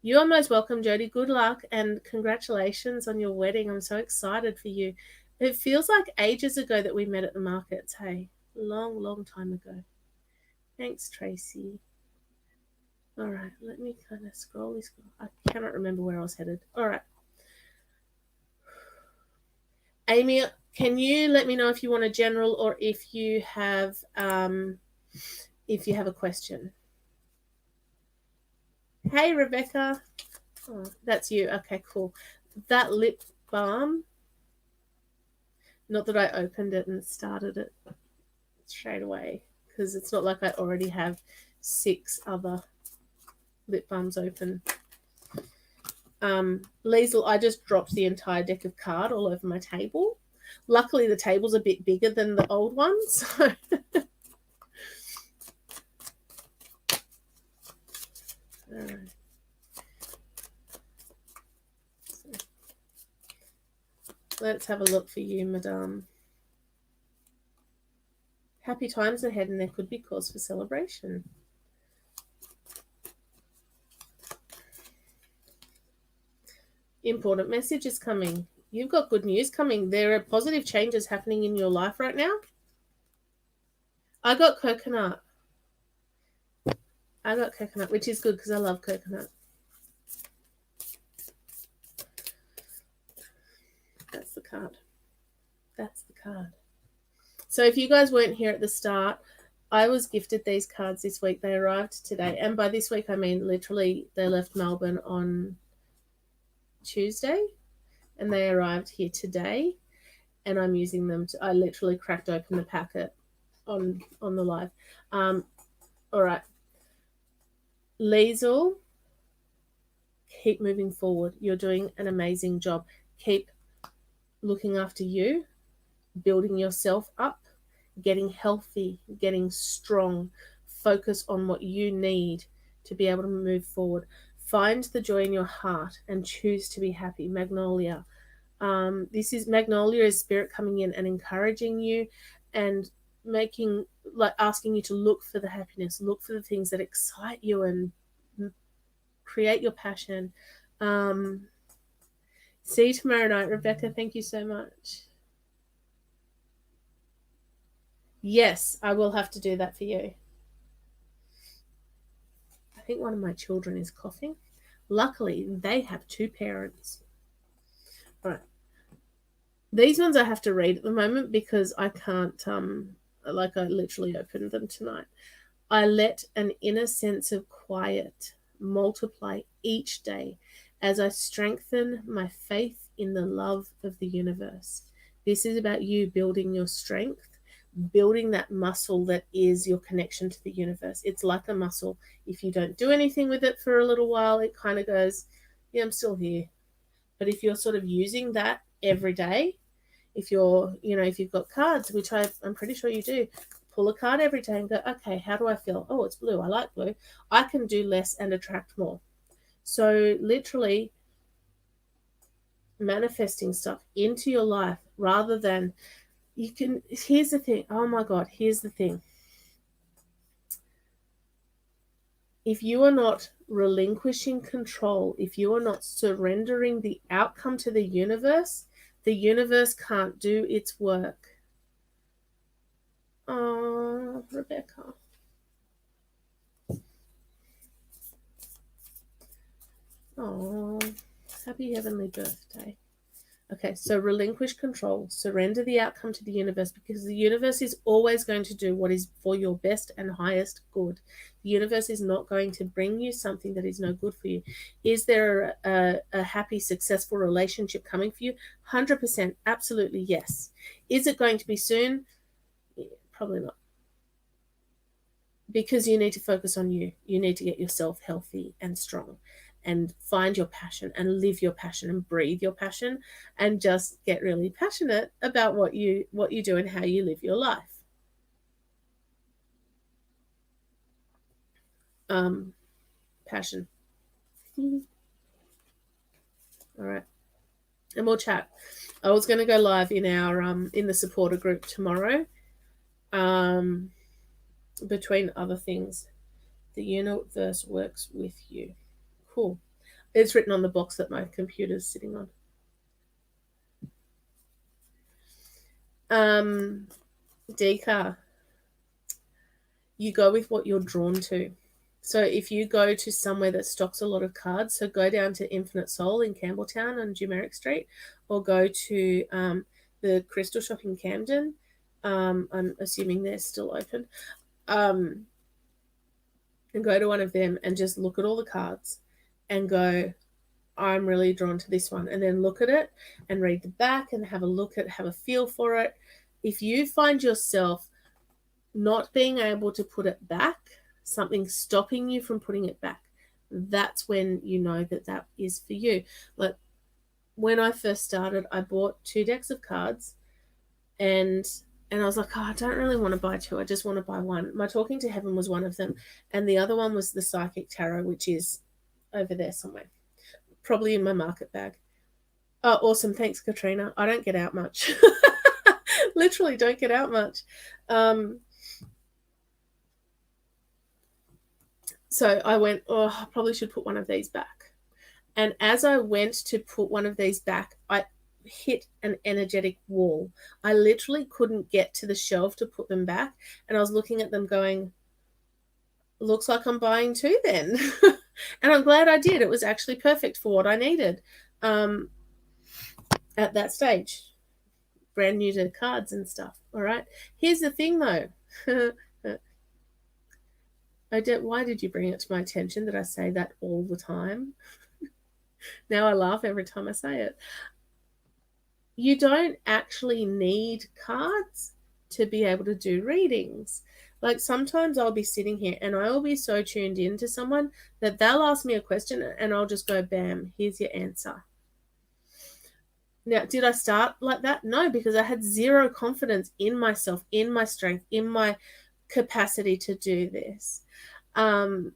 You are most welcome, Jody. Good luck and congratulations on your wedding. I'm so excited for you. It feels like ages ago that we met at the markets. Hey, long time ago. Thanks, Tracy. All right, let me kind of scroll. I cannot remember where I was headed. All right. Amy, can you let me know if you want a general or if you have a question? Hey, Rebecca. Oh, that's you. Okay, cool. That lip balm, not that I opened it and started it straight away, because it's not like I already have 6 other lip balms open. Liesl, I just dropped the entire deck of card all over my table. Luckily, the table's a bit bigger than the old one, so... All right. Let's have a look for you, madame. Happy times ahead, and there could be cause for celebration. Important message is coming. You've got good news coming. There are positive changes happening in your life right now. I got coconut, which is good because I love coconut. That's the card. So if you guys weren't here at the start, I was gifted these cards this week. They arrived today. And by this week, I mean literally they left Melbourne on Tuesday and they arrived here today. And I'm using them. I literally cracked open the packet on the live. All right. Liesl, keep moving forward. You're doing an amazing job. Keep looking after you, building yourself up, getting healthy, getting strong. Focus on what you need to be able to move forward. Find the joy in your heart and choose to be happy. Magnolia. Magnolia is spirit coming in and encouraging you and asking you to look for the happiness, look for the things that excite you and create your passion. See you tomorrow night, Rebecca. Thank you so much. Yes, I will have to do that for you. I think one of my children is coughing. Luckily, they have 2 parents. All right. These ones I have to read at the moment because I can't, I literally opened them tonight. I let an inner sense of quiet multiply each day as I strengthen my faith in the love of the universe. This is about you building your strength, building that muscle that is your connection to the universe. It's like a muscle. If you don't do anything with it for a little while, it kind of goes, yeah, I'm still here. But if you're sort of using that every day, if you've got cards, which I'm pretty sure you do, pull a card every day and go, okay, how do I feel? Oh, it's blue. I like blue. I can do less and attract more. So literally manifesting stuff into your life rather than here's the thing. Oh my God, here's the thing. If you are not relinquishing control, if you are not surrendering the outcome to the universe can't do its work. Oh, Rebecca. Oh, happy heavenly birthday. Okay, so relinquish control, surrender the outcome to the universe, because the universe is always going to do what is for your best and highest good. The universe is not going to bring you something that is no good for you. Is there a happy, successful relationship coming for you? 100%, absolutely yes. Is it going to be soon? Yeah, probably not. Because you need to focus on you. You need to get yourself healthy and strong and find your passion and live your passion and breathe your passion and just get really passionate about what you do and how you live your life. Passion. All right. And we'll chat. I was going to go live in our in the supporter group tomorrow. Between other things, the universe works with you. Cool. It's written on the box that my computer's sitting on. Dika, you go with what you're drawn to. So if you go to somewhere that stocks a lot of cards, so go down to Infinite Soul in Campbelltown on Jumeric Street, or go to the Crystal Shop in Camden. I'm assuming they're still open. And go to one of them and just look at all the cards and go, I'm really drawn to this one. And then look at it and read the back and have a feel for it. If you find yourself not being able to put it back, something stopping you from putting it back, that's when you know that is for you. Like when I first started, I bought 2 decks of cards and I was like, I don't really want to buy 2. I just want to buy 1. My Talking to Heaven was one of them. And the other one was the Psychic Tarot, which is over there somewhere, probably in my market bag. Oh, awesome. Thanks, Katrina. I don't get out much. Literally don't get out much. So I went, I probably should put one of these back. And as I went to put one of these back, I hit an energetic wall. I literally couldn't get to the shelf to put them back. And I was looking at them going, looks like I'm buying 2 then. And I'm glad I did. It was actually perfect for what I needed at that stage. Brand new to cards and stuff. All right. Here's the thing though. Why did you bring it to my attention that I say that all the time? Now I laugh every time I say it. You don't actually need cards to be able to do readings. Like sometimes I'll be sitting here and I'll be so tuned in to someone that they'll ask me a question and I'll just go, bam, here's your answer. Now, did I start like that? No, because I had zero confidence in myself, in my strength, in my capacity to do this. So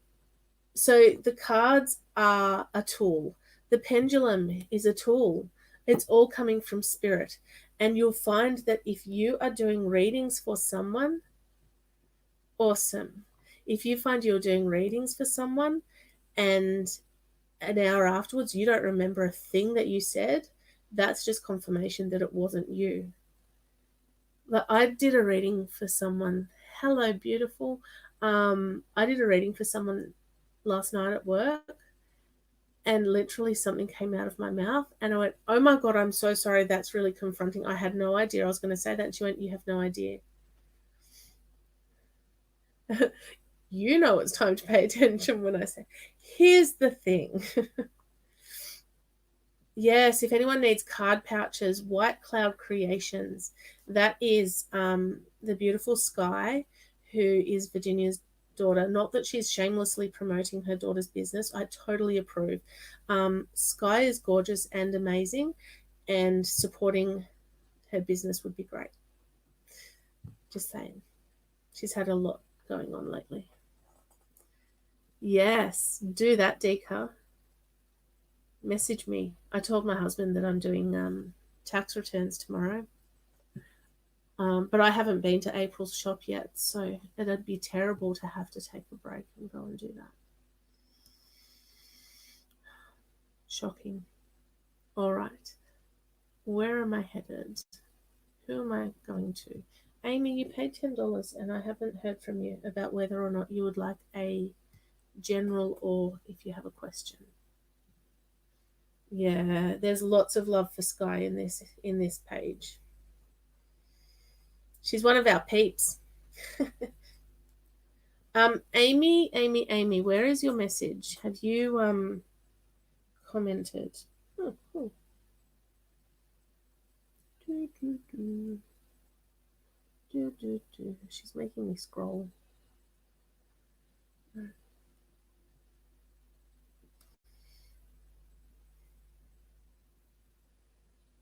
the cards are a tool. The pendulum is a tool. It's all coming from spirit. And you'll find that if you are doing readings for someone, awesome. If you find you're doing readings for someone and an hour afterwards you don't remember a thing that you said, that's just confirmation that it wasn't you. But I did a reading for someone. Hello, beautiful. I did a reading for someone last night at work, and literally something came out of my mouth, and I went, oh my God, I'm so sorry. That's really confronting. I had no idea I was going to say that. And she went, you have no idea. You know it's time to pay attention when I say, here's the thing. Yes, if anyone needs card pouches, White Cloud Creations, that is the beautiful Sky, who is Virginia's daughter. Not that she's shamelessly promoting her daughter's business. I totally approve. Sky is gorgeous and amazing, and supporting her business would be great. Just saying. She's had a lot going on lately. Yes, do that, Dika. Message me. I told my husband that I'm doing tax returns tomorrow. But I haven't been to April's shop yet, so it'd be terrible to have to take a break and go and do that. Shocking. All right. Where am I headed? Who am I going to? Amy, you paid $10 and I haven't heard from you about whether or not you would like a general or if you have a question. Yeah, there's lots of love for Sky in this page. She's one of our peeps. Amy, where is your message? Have you commented? Oh, cool. She's making me scroll.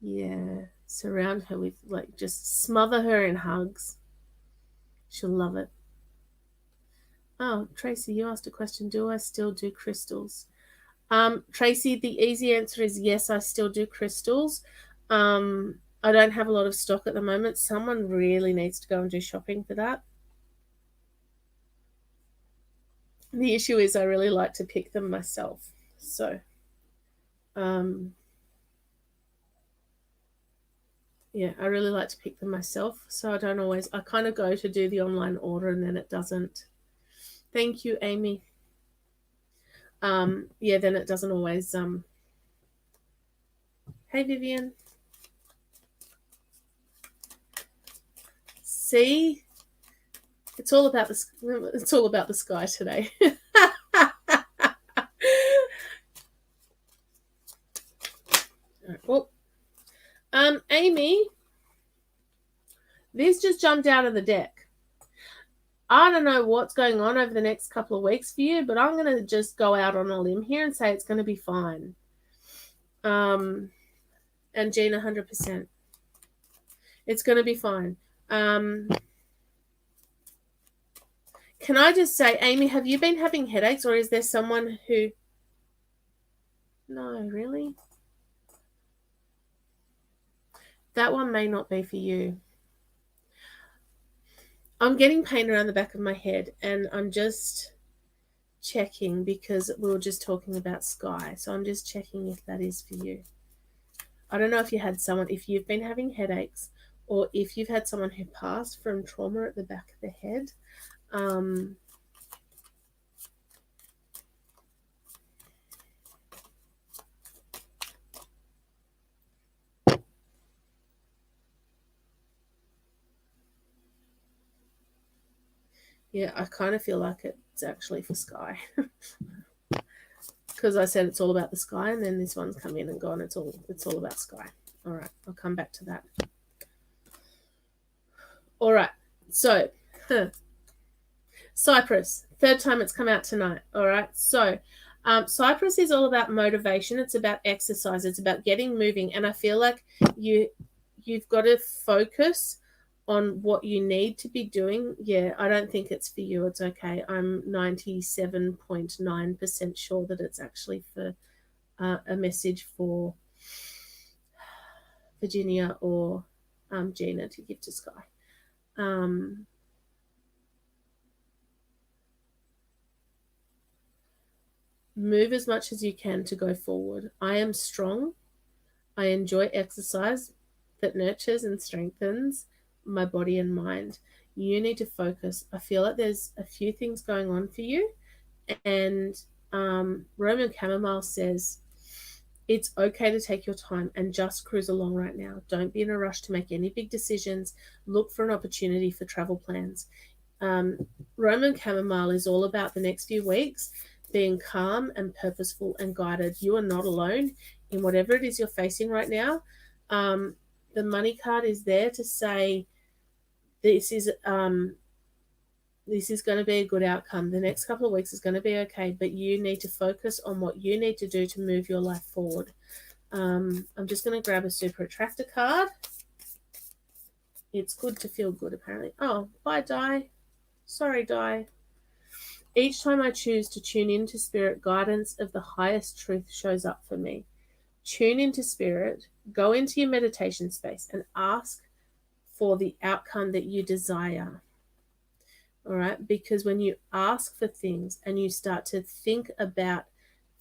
Yeah, surround her with, like, just smother her in hugs. She'll love it. Oh, Tracy, you asked a question. Do I still do crystals? Tracy, the easy answer is yes, I still do crystals. I don't have a lot of stock at the moment. Someone really needs to go and do shopping for that. The issue is I really like to pick them myself. So, yeah, I really like to pick them myself. So I don't always, I kind of go to do the online order and then it doesn't. Thank you, Amy. Yeah, then it doesn't always, hey, Vivian. See, it's all about the sky today. Well, Amy, this just jumped out of the deck. I don't know what's going on over the next couple of weeks for you, but I'm going to just go out on a limb here and say it's going to be fine. And Jean, 100%. It's going to be fine. Can I just say, Amy, have you been having headaches, or is there someone who... No, really? That one may not be for you. I'm getting pain around the back of my head, and I'm just checking because we were just talking about Sky. So I'm just checking if that is for you. I don't know if you had someone, if you've been having headaches, or if you've had someone who passed from trauma at the back of the head. Yeah, I kind of feel like it's actually for Sky. Because I said it's all about the sky, and then this one's come in and gone. It's all about Sky. All right, I'll come back to that. All right, so Cyprus, third time it's come out tonight. All right, so Cyprus is all about motivation. It's about exercise. It's about getting moving, and I feel like you've got to focus on what you need to be doing. Yeah, I don't think it's for you. It's okay. I'm 97.9% sure that it's actually for a message for Virginia or Gina to give to Sky. Move as much as you can to go forward. I am strong. I enjoy exercise that nurtures and strengthens my body and mind. You need to focus. I feel like there's a few things going on for you. And Roman Chamomile says it's okay to take your time and just cruise along right now. Don't be in a rush to make any big decisions. Look for an opportunity for travel plans. Roman Chamomile is all about the next few weeks being calm and purposeful and guided. You are not alone in whatever it is you're facing right now. The money card is there to say this is going to be a good outcome. The next couple of weeks is going to be okay, but you need to focus on what you need to do to move your life forward. I'm just going to grab a super attractor card. It's good to feel good, apparently. Oh, bye, Di. Sorry, Di. Each time I choose to tune into spirit, guidance of the highest truth shows up for me. Tune into spirit, go into your meditation space and ask for the outcome that you desire. All right? Because when you ask for things and you start to think about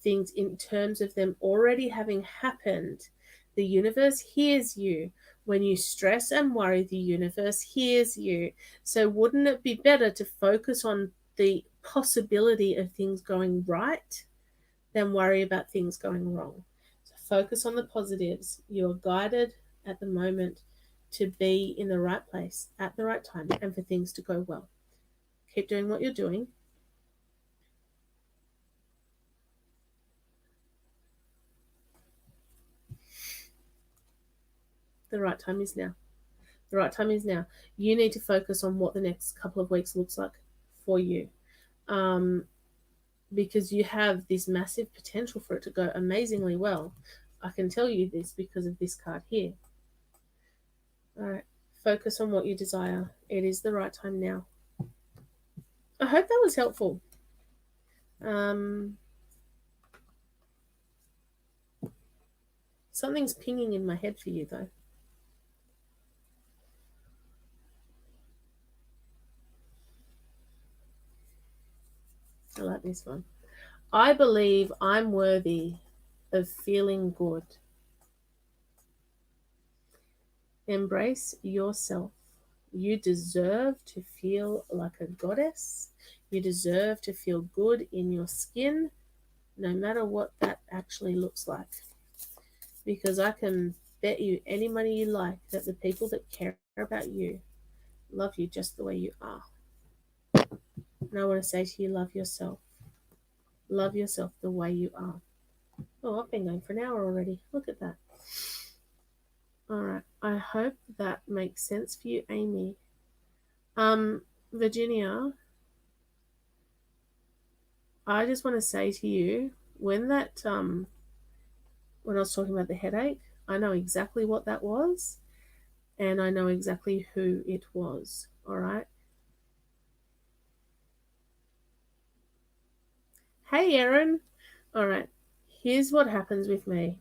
things in terms of them already having happened, the universe hears you. When you stress and worry, the universe hears you. So wouldn't it be better to focus on the possibility of things going right than worry about things going wrong? So Focus on the positives. You are guided at the moment to be in the right place at the right time and for things to go well. Keep doing what you're doing. The right time is now. The right time is now. You need to focus on what the next couple of weeks looks like for you. Because you have this massive potential for it to go amazingly well. I can tell you this because of this card here. All right. Focus on what you desire. It is the right time now. I hope that was helpful. Something's pinging in my head for you, though. I like this one. I believe I'm worthy of feeling good. Embrace yourself. You deserve to feel like a goddess. You deserve to feel good in your skin, no matter what that actually looks like. Because I can bet you any money you like that the people that care about you love you just the way you are. And I want to say to you, love yourself. Love yourself the way you are. Oh, I've been going for an hour already. Look at that. All right. I hope that makes sense for you, Amy. Virginia, I just want to say to you, when I was talking about the headache, I know exactly what that was, and I know exactly who it was. All right. Hey, Erin. All right. Here's what happens with me.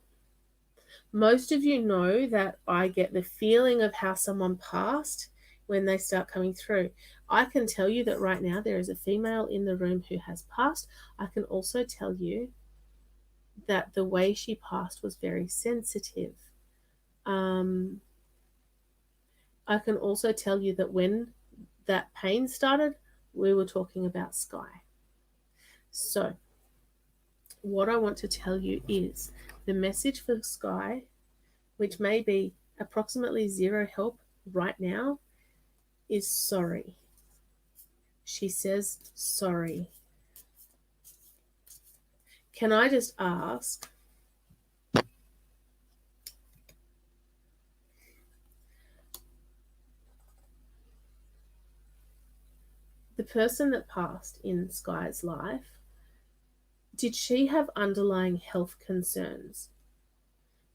Most of you know that I get the feeling of how someone passed when they start coming through. I can tell you that right now there is a female in the room who has passed. I can also tell you that the way she passed was very sensitive. I can also tell you that when that pain started, we were talking about Sky. So what I want to tell you is the message for Sky, which may be approximately zero help right now, is sorry. She says sorry. Can I just ask, the person that passed in Sky's life, did she have underlying health concerns?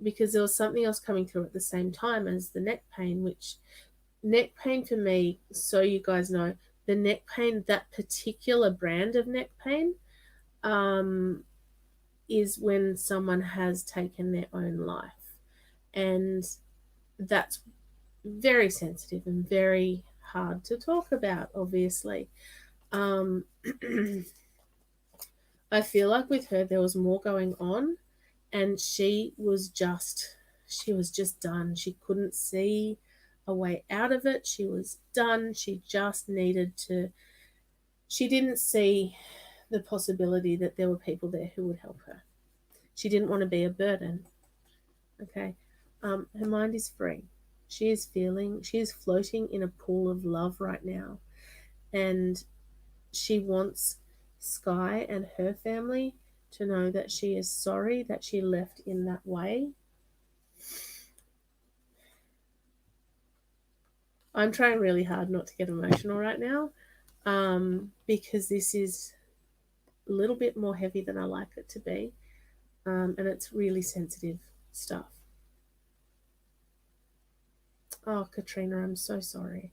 Because there was something else coming through at the same time as the neck pain, which neck pain for me, so you guys know, the neck pain, that particular brand of neck pain, is when someone has taken their own life. And that's very sensitive and very hard to talk about, obviously. I feel like with her there was more going on, and she was just done. She couldn't see a way out of it. She was done. She just needed to, she didn't see the possibility that there were people there who would help her. She didn't want to be a burden. Okay. Her mind is free. She is floating in a pool of love right now. And she wants Sky and her family to know that she is sorry that she left in that way. I'm trying really hard not to get emotional right now, because this is a little bit more heavy than I like it to be, and it's really sensitive stuff. Oh, Katrina, I'm so sorry.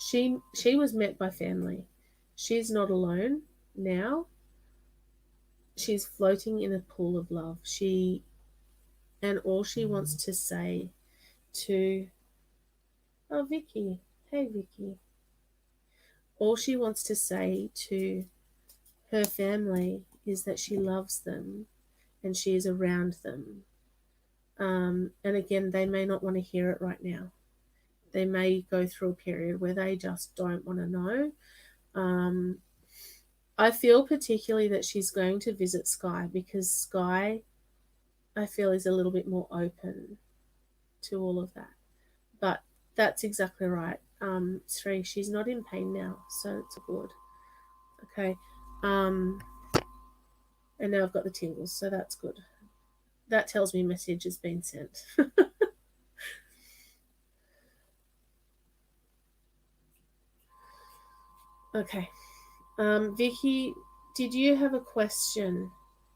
She was met by family. She's not alone now. She's floating in a pool of love. And all she wants to say to, oh, Vicky, hey, Vicky. All she wants to say to her family is that she loves them and she is around them. And again, they may not want to hear it right now. They may go through a period where they just don't want to know. I feel particularly that she's going to visit Sky, because Sky, I feel, is a little bit more open to all of that. But that's exactly right. Sri, she's not in pain now, so it's good. Okay. And now I've got the tingles, so that's good. That tells me message has been sent. Okay. Vicky, did you have a question?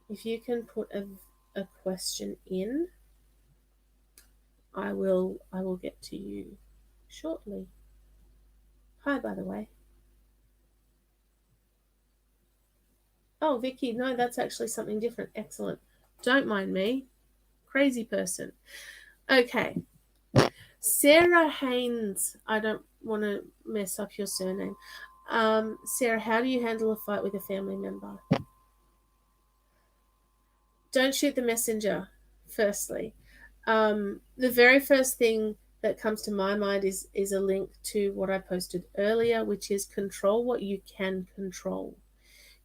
If you can put a question in, I will get to you shortly. Hi, by the way. Oh, Vicky, no, that's actually something different. Excellent. Don't mind me. Crazy person. Okay. Sarah Haynes. I don't want to mess up your surname. Sarah, how do you handle a fight with a family member? Don't shoot the messenger, firstly. The very first thing that comes to my mind is a link to what I posted earlier, which is control what you can control.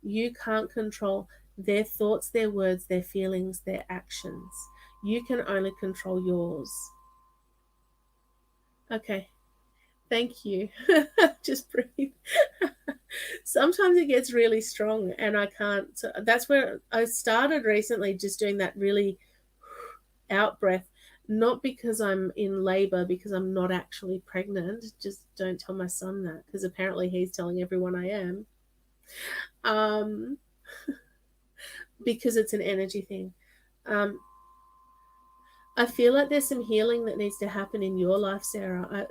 You can't control their thoughts, their words, their feelings, their actions. You can only control yours. Okay. Thank you. Just breathe. Sometimes it gets really strong and I can't. So that's where I started recently, just doing that really out breath. Not because I'm in labor, because I'm not actually pregnant. Just don't tell my son that, because apparently he's telling everyone I am. Because it's an energy thing. I feel like there's some healing that needs to happen in your life, Sarah,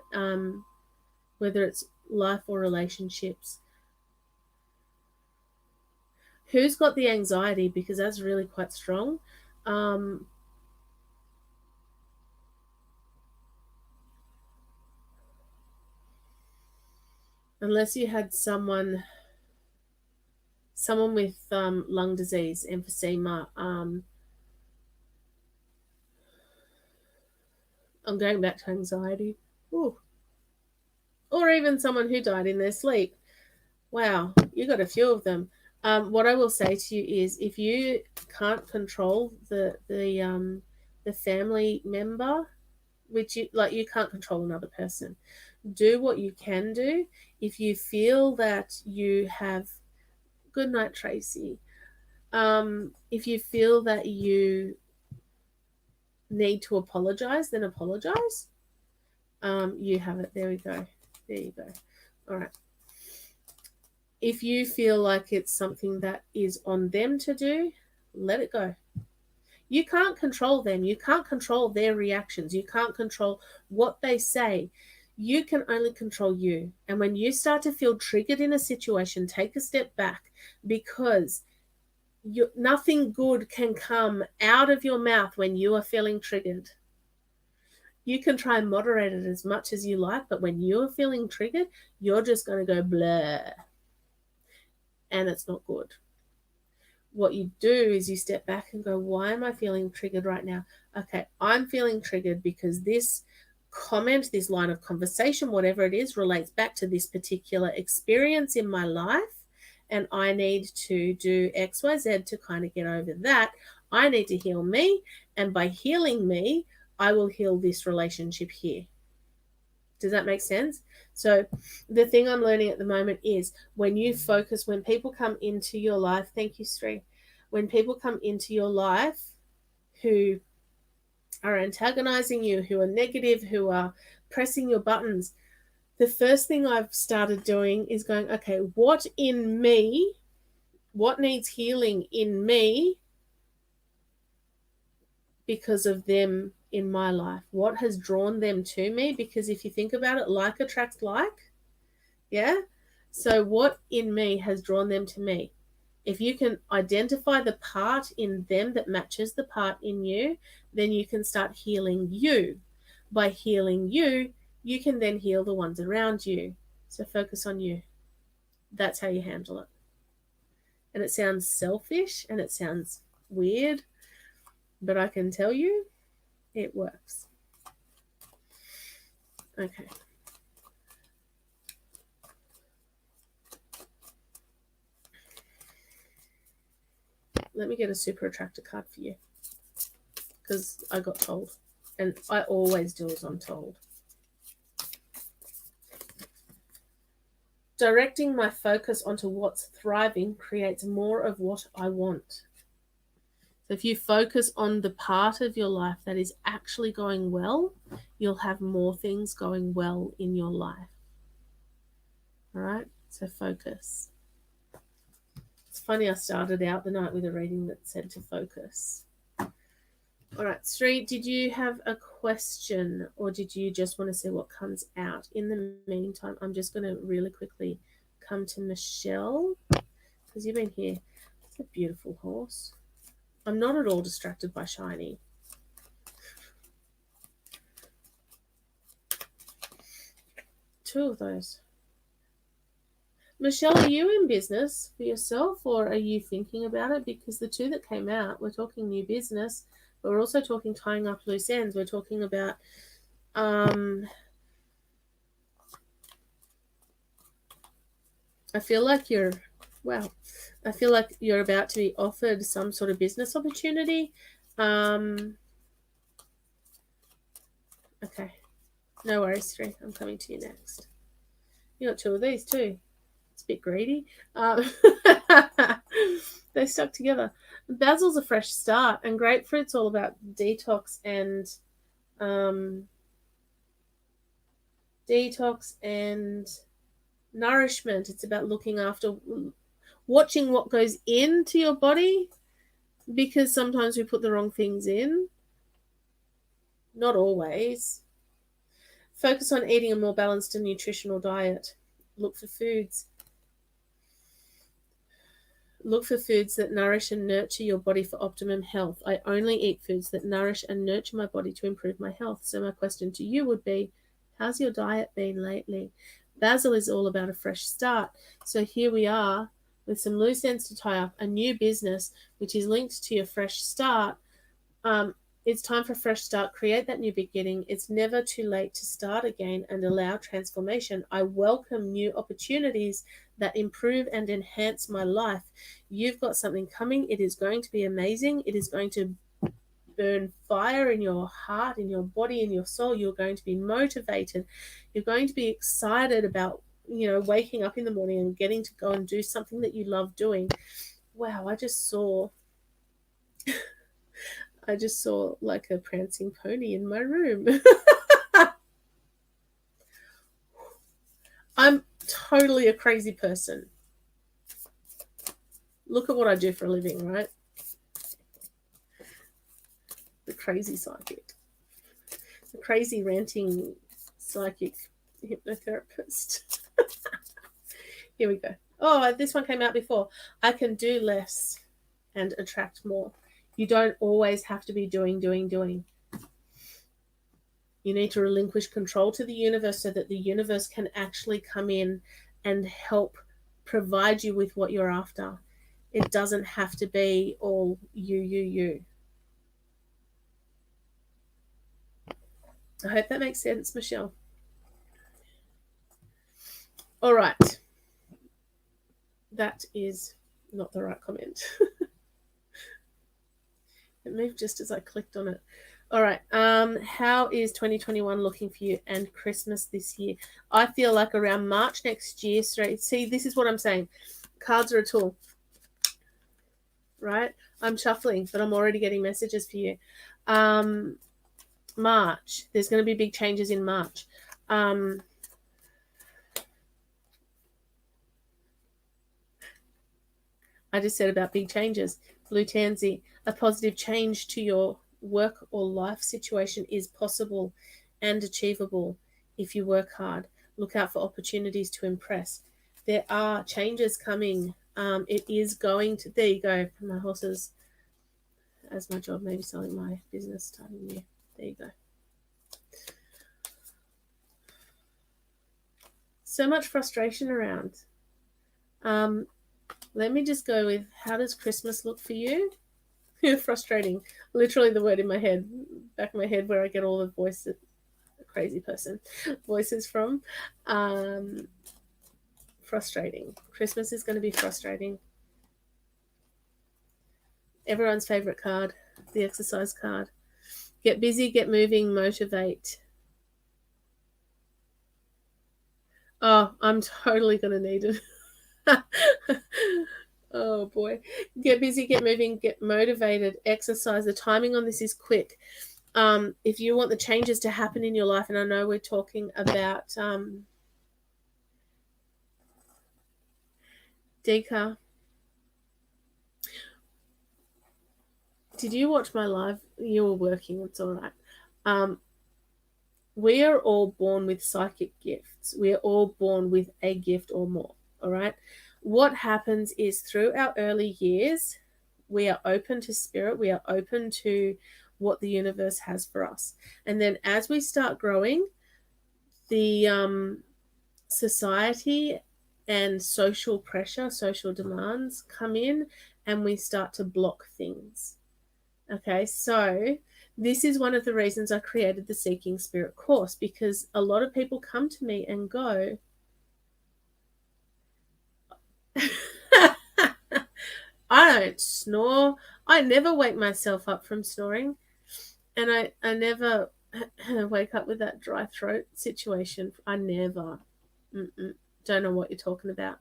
whether it's life or relationships. Who's got the anxiety? Because that's really quite strong. Unless you had someone with lung disease, emphysema. I'm going back to anxiety. Ooh. Or even someone who died in their sleep. Wow, you got a few of them. What I will say to you is, if you can't control the family member, which you can't control another person, do what you can do. If you feel that you have, good night, Tracy. If you feel that you need to apologize, then apologize. You have it. There we go. There you go. All right. If you feel like it's something that is on them to do, let it go. You can't control them. You can't control their reactions. You can't control what they say. You can only control you. And when you start to feel triggered in a situation, take a step back, because nothing good can come out of your mouth when you are feeling triggered. You can try and moderate it as much as you like, but when you're feeling triggered, you're just going to go blah. And it's not good. What you do is you step back and go, why am I feeling triggered right now? Okay, I'm feeling triggered because this comment, this line of conversation, whatever it is, relates back to this particular experience in my life, and I need to do X, Y, Z to kind of get over that. I need to heal me, and by healing me, I will heal this relationship here. Does that make sense? So the thing I'm learning at the moment is, when you focus, when people come into your life, thank you, Sri, when people come into your life who are antagonizing you, who are negative, who are pressing your buttons, the first thing I've started doing is going, okay, what in me, what needs healing in me because of them in my life? What has drawn them to me? Because if you think about it, like attracts like. Yeah? So what in me has drawn them to me? If you can identify the part in them that matches the part in you, then you can start healing you. By healing you, you can then heal the ones around you. So focus on you. That's how you handle it. And it sounds selfish and it sounds weird, but I can tell you, it works. Okay. Let me get a super attractor card for you, because I got told, and I always do as I'm told. Directing my focus onto what's thriving creates more of what I want. So if you focus on the part of your life that is actually going well, you'll have more things going well in your life. All right? So focus. It's funny, I started out the night with a reading that said to focus. All right, Sri, did you have a question, or did you just want to see what comes out? In the meantime, I'm just going to really quickly come to Michelle, because you've been here. It's a beautiful horse. I'm not at all distracted by shiny. Two of those. Michelle, are you in business for yourself, or are you thinking about it? Because the two that came out, we're talking new business, but we're also talking tying up loose ends. We're talking about I feel like you're about to be offered some sort of business opportunity. Okay. No worries, Sri. I'm coming to you next. You got two of these too. It's a bit greedy. They stuck together. Basil's a fresh start, and grapefruit's all about detox and nourishment. It's about looking after, watching what goes into your body, because sometimes we put the wrong things in. Not always. Focus on eating a more balanced and nutritional diet. Look for foods that nourish and nurture your body for optimum health. I only eat foods that nourish and nurture my body to improve my health. So my question to you would be, how's your diet been lately? Basil is all about a fresh start. So here we are with some loose ends to tie up, a new business, which is linked to your fresh start. It's time for a fresh start. Create that new beginning. It's never too late to start again and allow transformation. I welcome new opportunities that improve and enhance my life. You've got something coming. It is going to be amazing. It is going to burn fire in your heart, in your body, in your soul. You're going to be motivated. You're going to be excited about, waking up in the morning and getting to go and do something that you love doing. Wow, I just saw like a prancing pony in my room. I'm totally a crazy person. Look at what I do for a living, right? The crazy psychic. The crazy ranting psychic hypnotherapist. Here we go. Oh, this one came out before. I can do less and attract more. You don't always have to be doing. You need to relinquish control to the universe so that the universe can actually come in and help provide you with what you're after. It doesn't have to be all you. I hope that makes sense, Michelle. All right. That is not the right comment. It moved just as I clicked on it. All right. How is 2021 looking for you and Christmas this year? I feel like around March next year, straight. See, this is what I'm saying. Cards are a tool, right? I'm shuffling, but I'm already getting messages for you. March. There's going to be big changes in March. I just said about big changes. Blue Tansy, a positive change to your work or life situation is possible and achievable if you work hard. Look out for opportunities to impress. There are changes coming. It is going to, there you go, my horses, as my job, maybe selling my business, starting new. There you go. So much frustration around. Let me just go with, how does Christmas look for you? Frustrating. Literally the word in my head, back of my head, where I get all the voices, crazy person, voices from. Frustrating. Christmas is going to be frustrating. everyone's favorite card, the exercise card. Get busy, get moving, motivate. Oh, I'm totally going to need it. Oh, boy. Get busy, get moving, get motivated, exercise. The timing on this is quick. If you want the changes to happen in your life, and I know we're talking about Dika. Did you watch my live? You were working, it's all right. We are all born with psychic gifts. We are all born with a gift or more, all right? What happens is through our early years, we are open to spirit. We are open to what the universe has for us. And then as we start growing, the society and social pressure, social demands come in, and we start to block things. Okay, so this is one of the reasons I created the Seeking Spirit course, because a lot of people come to me and go, I don't snore. I never wake myself up from snoring. And I never wake up with that dry throat situation. I never. Don't know what you're talking about.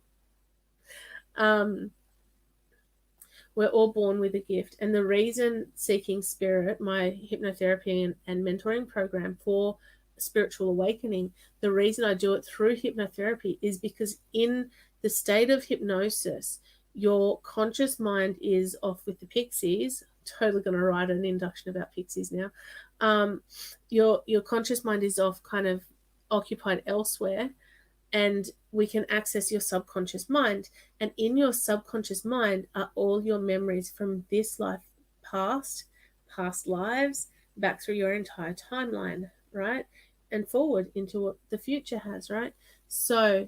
We're all born with a gift. And the reason Seeking Spirit, my hypnotherapy and mentoring program for spiritual awakening, the reason I do it through hypnotherapy is because in the state of hypnosis, your conscious mind is off with the pixies. Totally going to write an induction about pixies now. Your conscious mind is off, kind of occupied elsewhere, and we can access your subconscious mind. And in your subconscious mind are all your memories from this life, past lives, back through your entire timeline, right? And forward into what the future has, right? So,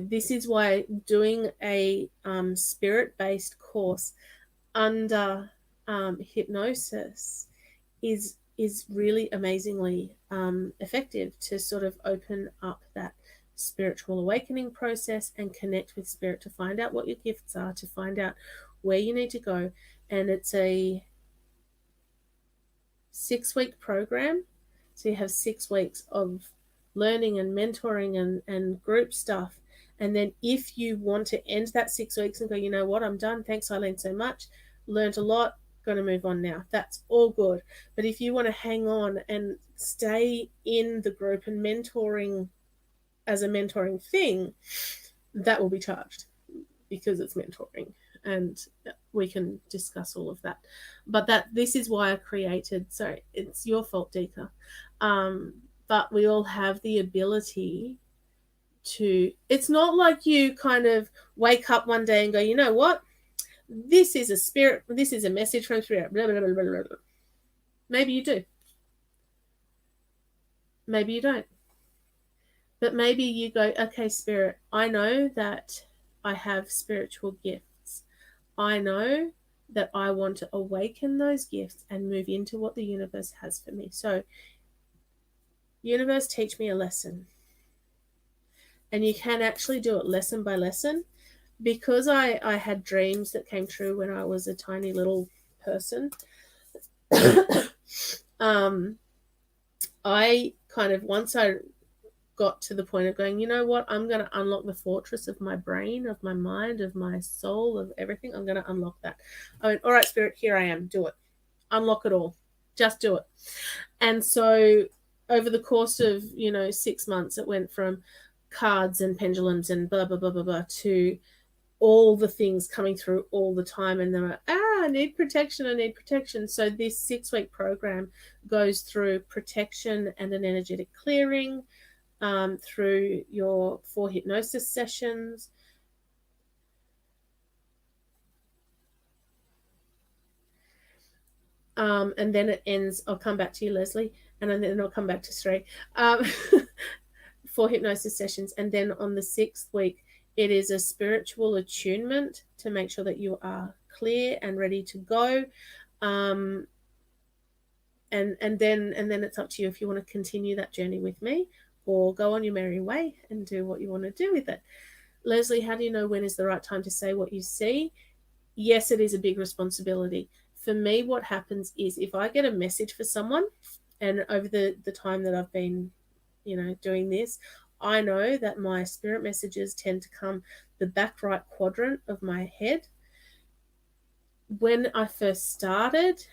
this is why doing a spirit-based course under hypnosis is really amazingly effective to sort of open up that spiritual awakening process and connect with spirit, to find out what your gifts are, to find out where you need to go. And it's a 6-week program, so you have 6 weeks of learning and mentoring and group stuff. And then if you want to end that 6 weeks and go, you know what, I'm done, thanks Eileen so much, learned a lot, going to move on now, that's all good. But if you want to hang on and stay in the group and mentoring as a mentoring thing, that will be charged because it's mentoring, and we can discuss all of that. But this is why I created, sorry, it's your fault, Dika, but we all have the ability to, it's not like you kind of wake up one day and go, you know what, this is a spirit, this is a message from spirit, blah, blah, blah, blah, blah. Maybe you do. Maybe you don't. But maybe you go, okay, spirit, I know that I have spiritual gifts. I know that I want to awaken those gifts and move into what the universe has for me. So, universe, teach me a lesson. And you can actually do it lesson by lesson. Because I had dreams that came true when I was a tiny little person, I kind of, once I got to the point of going, you know what, I'm going to unlock the fortress of my brain, of my mind, of my soul, of everything. I'm going to unlock that. I went, all right, spirit, here I am. Do it. Unlock it all. Just do it. And so over the course of, 6 months, it went from cards and pendulums and blah, blah, blah, blah, blah, to all the things coming through all the time. And they're like, I need protection. So this 6-week program goes through protection and an energetic clearing, through your 4 hypnosis sessions. And then it ends, I'll come back to you, Leslie, and then I'll come back to Sri. 4 hypnosis sessions. And then on the 6th week, it is a spiritual attunement to make sure that you are clear and ready to go. And then it's up to you if you want to continue that journey with me, or go on your merry way and do what you want to do with it. Leslie, how do you know when is the right time to say what you see? Yes, it is a big responsibility. For me, what happens is if I get a message for someone, and over the time that I've been, doing this, I know that my spirit messages tend to come the back right quadrant of my head. When I first started,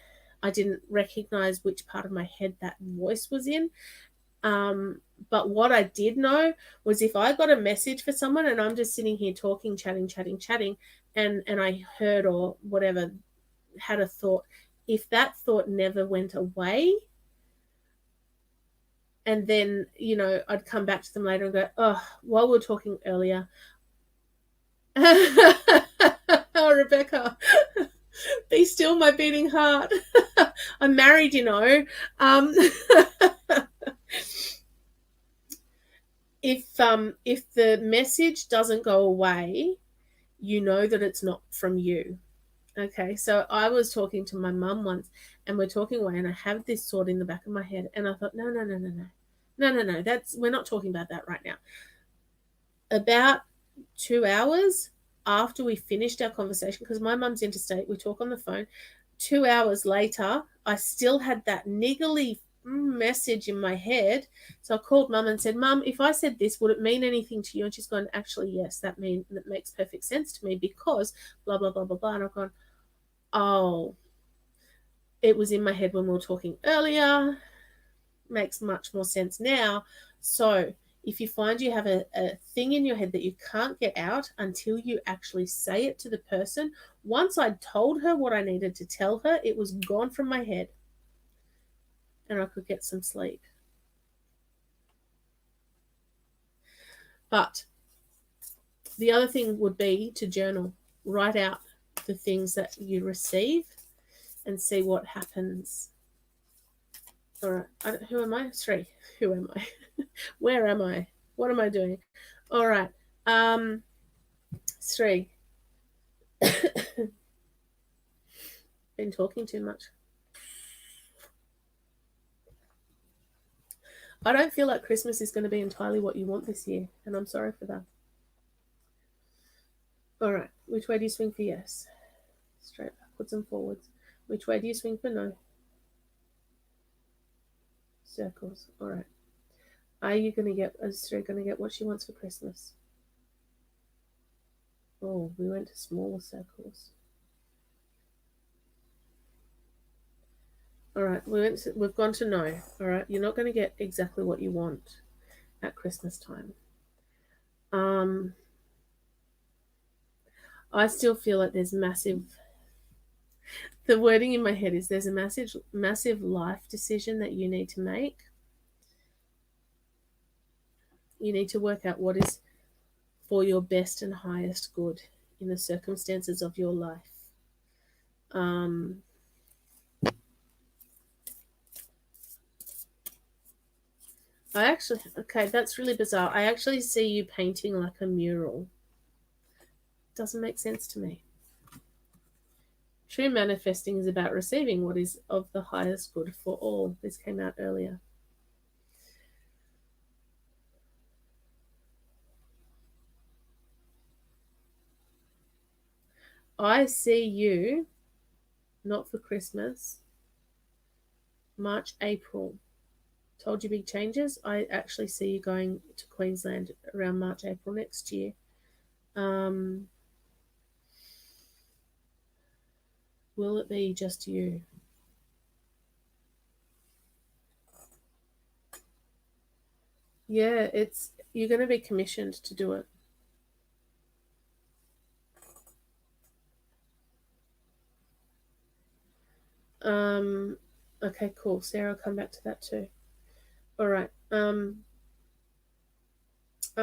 I didn't recognize which part of my head that voice was in. But what I did know was if I got a message for someone and I'm just sitting here talking, chatting, and I heard or whatever, had a thought, if that thought never went away, and then, I'd come back to them later and go, oh, while we were talking earlier. Oh, Rebecca, be still my beating heart. I'm married, If the message doesn't go away, you know that it's not from you. Okay, so I was talking to my mum once, and we're talking away, and I have this thought in the back of my head, and I thought, no, we're not talking about that right now. About 2 hours after we finished our conversation, because my mum's interstate, we talk on the phone. 2 hours later, I still had that niggly message in my head. So I called Mum and said, Mum, if I said this, would it mean anything to you? And she's gone, actually, yes, that makes perfect sense to me because blah, blah, blah, blah, blah. And I've gone, oh, it was in my head when we were talking earlier. Makes much more sense now. So if you find you have a thing in your head that you can't get out until you actually say it to the person, once I'd told her what I needed to tell her, it was gone from my head and I could get some sleep. But the other thing would be to journal. Write out the things that you receive and see what happens. All right. Who am I? Sri. Who am I? Where am I? What am I doing? All right. Sri. Been talking too much. I don't feel like Christmas is going to be entirely what you want this year, and I'm sorry for that. All right. Which way do you swing for yes? Straight backwards and forwards. Which way do you swing for no? Circles. All right. Is Sri going to get what she wants for Christmas? Oh, we went to smaller circles. All right, we've gone to no. All right, you're not going to get exactly what you want at Christmas time. I still feel like there's massive. The wording in my head is there's a massive life decision that you need to make. You need to work out what is for your best and highest good in the circumstances of your life. That's really bizarre. I actually see you painting like a mural. Doesn't make sense to me. True manifesting is about receiving what is of the highest good for all. This came out earlier. I see you, not for Christmas, March, April. Told you big changes. I actually see you going to Queensland around March, April next year. Will it be just you? Yeah, you're going to be commissioned to do it. Okay, cool. Sarah, I'll come back to that too. All right. Are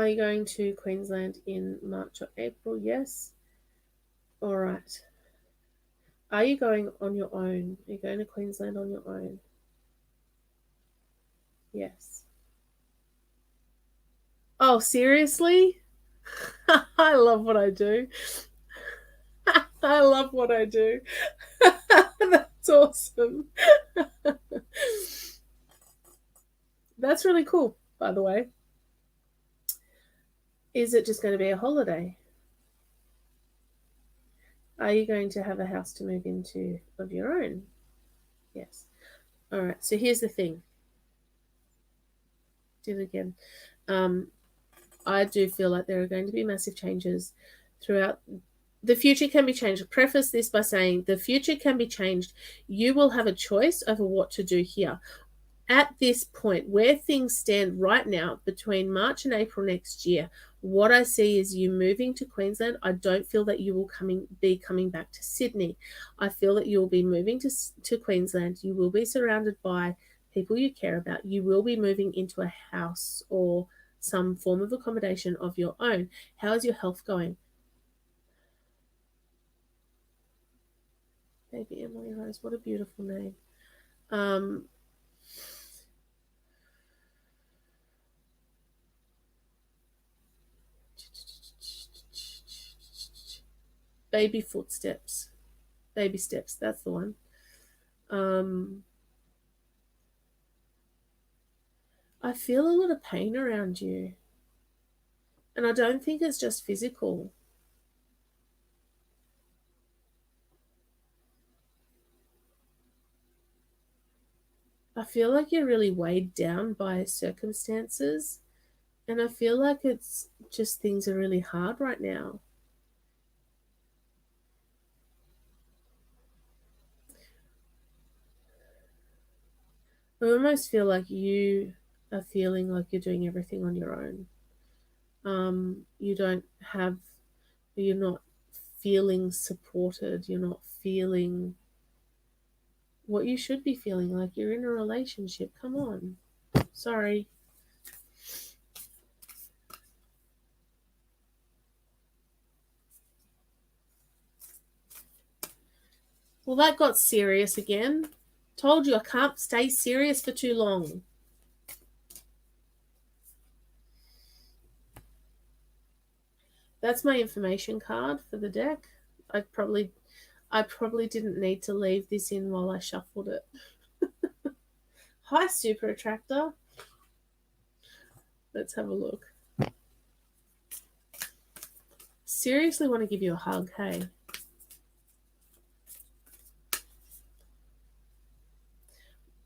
you going to Queensland in March or April? Yes. All right. Are you going on your own? Are you going to Queensland on your own? Yes. Oh, seriously? I love what I do. I love what I do. That's awesome. That's really cool, by the way. Is it just going to be a holiday? Are you going to have a house to move into of your own? Yes. All right. So here's the thing. Do it again. I do feel like there are going to be massive changes throughout. The future can be changed. I'll preface this by saying the future can be changed. You will have a choice over what to do here. At this point, where things stand right now, between March and April next year, what I see is you moving to Queensland. I don't feel that you will be coming back to Sydney. I feel that you will be moving to Queensland. You will be surrounded by people you care about. You will be moving into a house or some form of accommodation of your own. How is your health going? Baby Emily Rose, what a beautiful name. Baby footsteps. Baby steps, that's the one. I feel a lot of pain around you. And I don't think it's just physical. I feel like you're really weighed down by circumstances. And I feel like it's just things are really hard right now. I almost feel like you are feeling like you're doing everything on your own. You're not feeling supported. You're not feeling what you should be feeling, like you're in a relationship. Come on. Sorry. Well, that got serious again. Told you I can't stay serious for too long. That's my information card for the deck. I probably didn't need to leave this in while I shuffled it. Hi, Super Attractor. Let's have a look. Seriously want to give you a hug, hey?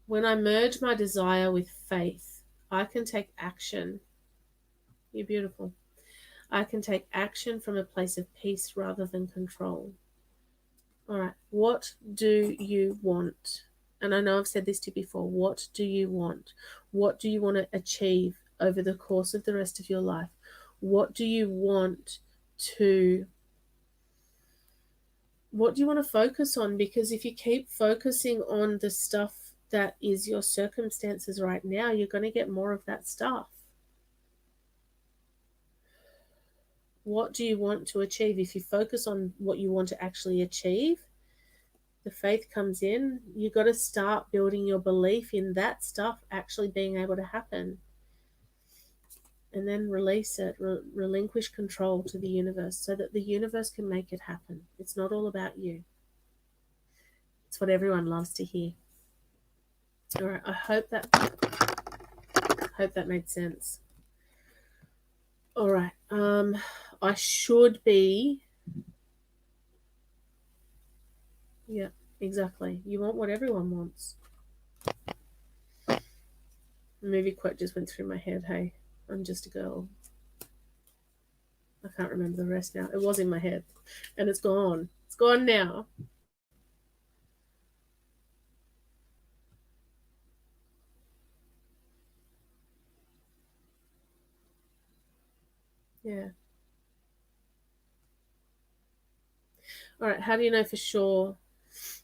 When I merge my desire with faith, I can take action. You're beautiful. I can take action from a place of peace rather than control. All right, what do you want? And I know I've said this to you before. What do you want? What do you want to achieve over the course of the rest of your life? What do you want to focus on? Because if you keep focusing on the stuff that is your circumstances right now, you're going to get more of that stuff. What do you want to achieve? If you focus on what you want to actually achieve, the faith comes in. You've got to start building your belief in that stuff actually being able to happen. And then release it, relinquish control to the universe so that the universe can make it happen. It's not all about you. It's what everyone loves to hear. All right, I hope that made sense. All right, I should be. Yeah, exactly. You want what everyone wants. The movie quote just went through my head. Hey, I'm just a girl. I can't remember the rest now. It was in my head, and it's gone. It's gone now. Yeah. All right. How do you know for sure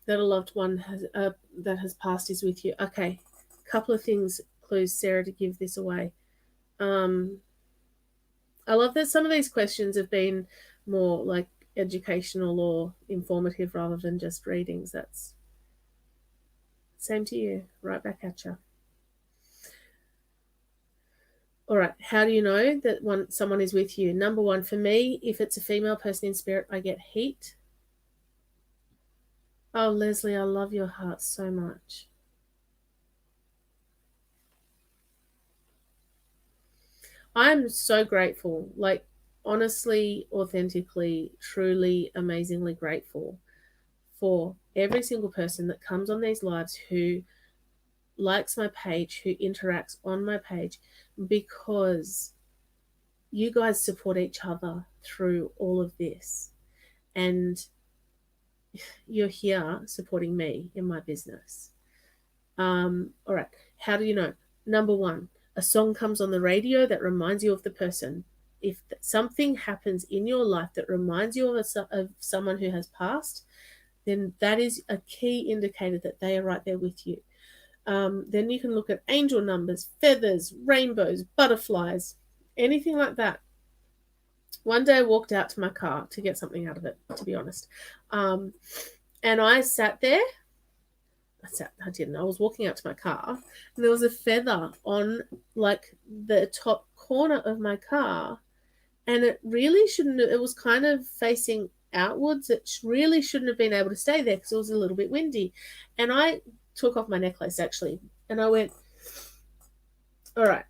that a loved one that has passed is with you? Okay. Couple of things, clues, Sarah, to give this away. I love that some of these questions have been more like educational or informative rather than just readings. That's same to you. Right back at you. All right, how do you know that someone is with you? Number one, for me, if it's a female person in spirit, I get heat. Oh, Leslie, I love your heart so much. I'm so grateful. Like, honestly, authentically, truly, amazingly grateful for every single person that comes on these lives, who likes my page, who interacts on my page, because you guys support each other through all of this. And you're here supporting me in my business. All right. How do you know? Number one, a song comes on the radio that reminds you of the person. If something happens in your life that reminds you of someone who has passed, then that is a key indicator that they are right there with you. Then you can look at angel numbers, feathers, rainbows, butterflies, anything like that. One day I walked out to my car to get something out of it, to be honest. And I sat there. I didn't. I was walking out to my car, and there was a feather on like the top corner of my car, and it really shouldn't have, it was kind of facing outwards. It really shouldn't have been able to stay there because it was a little bit windy. And I took off my necklace actually, and I went, all right,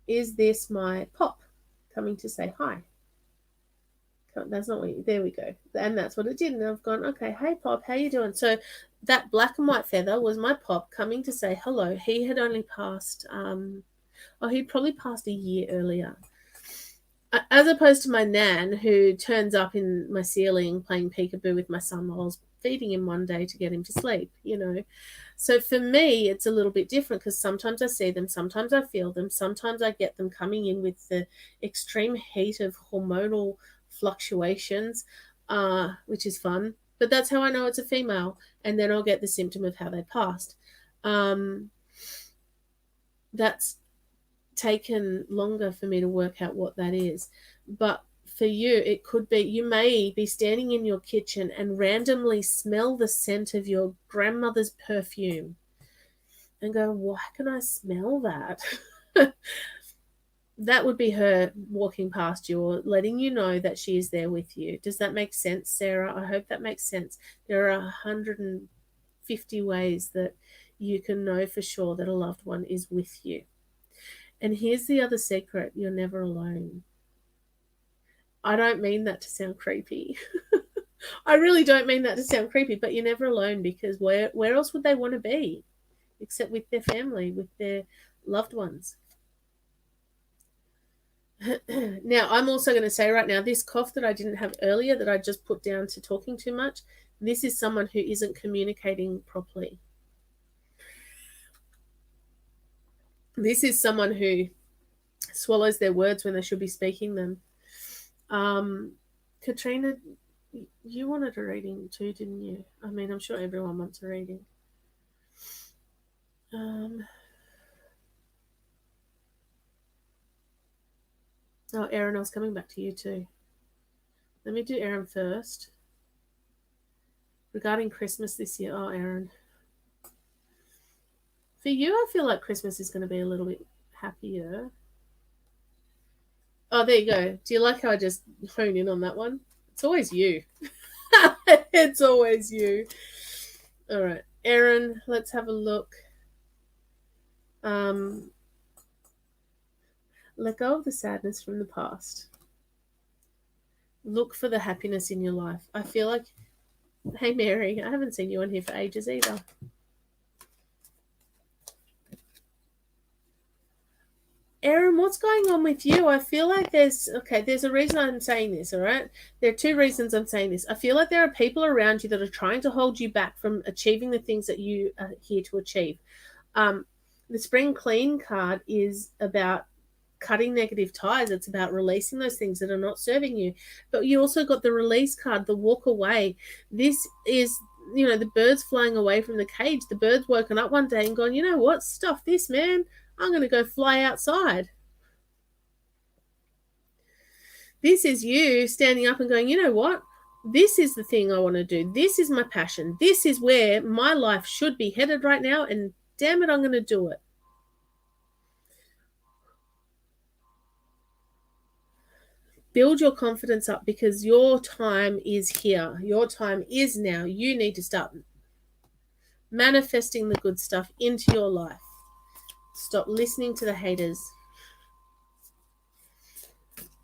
is this my pop coming to say hi? That's not what you, there we go. And that's what it did. And I've gone, okay, hey Pop, how you doing? So that black and white feather was my Pop coming to say hello. He had only passed, he'd probably passed a year earlier. As opposed to my nan, who turns up in my ceiling playing peekaboo with my son while I was feeding him one day to get him to sleep, you know. So for me, it's a little bit different because sometimes I see them, sometimes I feel them, sometimes I get them coming in with the extreme heat of hormonal fluctuations, which is fun. But that's how I know it's a female. And then I'll get the symptom of how they passed. That's taken longer for me to work out what that is. But for you, it could be, you may be standing in your kitchen and randomly smell the scent of your grandmother's perfume and go, why can I smell that? That would be her walking past you or letting you know that she is there with you. Does that make sense, Sarah? I hope that makes sense. There are 150 ways that you can know for sure that a loved one is with you. And here's the other secret. You're never alone. I don't mean that to sound creepy. I really don't mean that to sound creepy, but you're never alone, because where else would they want to be except with their family, with their loved ones? Now, I'm also going to say right now, this cough that I didn't have earlier that I just put down to talking too much, this is someone who isn't communicating properly. This is someone who swallows their words when they should be speaking them. Katrina, you wanted a reading too, didn't you? I mean, I'm sure everyone wants a reading. Oh, Erin, I was coming back to you too. Let me do Erin first. Regarding Christmas this year, oh, Erin. For you, I feel like Christmas is going to be a little bit happier. Oh, there you go. Do you like how I just hone in on that one? It's always you. It's always you. All right. Erin, let's have a look. Let go of the sadness from the past. Look for the happiness in your life. I feel like, hey, Mary, I haven't seen you on here for ages either. Erin, what's going on with you? I feel like there's a reason I'm saying this, all right? There are two reasons I'm saying this. I feel like there are people around you that are trying to hold you back from achieving the things that you are here to achieve. The Spring Clean card is about cutting negative ties. It's about releasing those things that are not serving you. But you also got the release card, the walk away. This is, you know, the birds flying away from the cage. The bird's woken up one day and gone, you know what? Stuff this, man. I'm going to go fly outside. This is you standing up and going, you know what? This is the thing I want to do. This is my passion. This is where my life should be headed right now. And damn it, I'm going to do it. Build your confidence up, because your time is here. Your time is now. You need to start manifesting the good stuff into your life. Stop listening to the haters.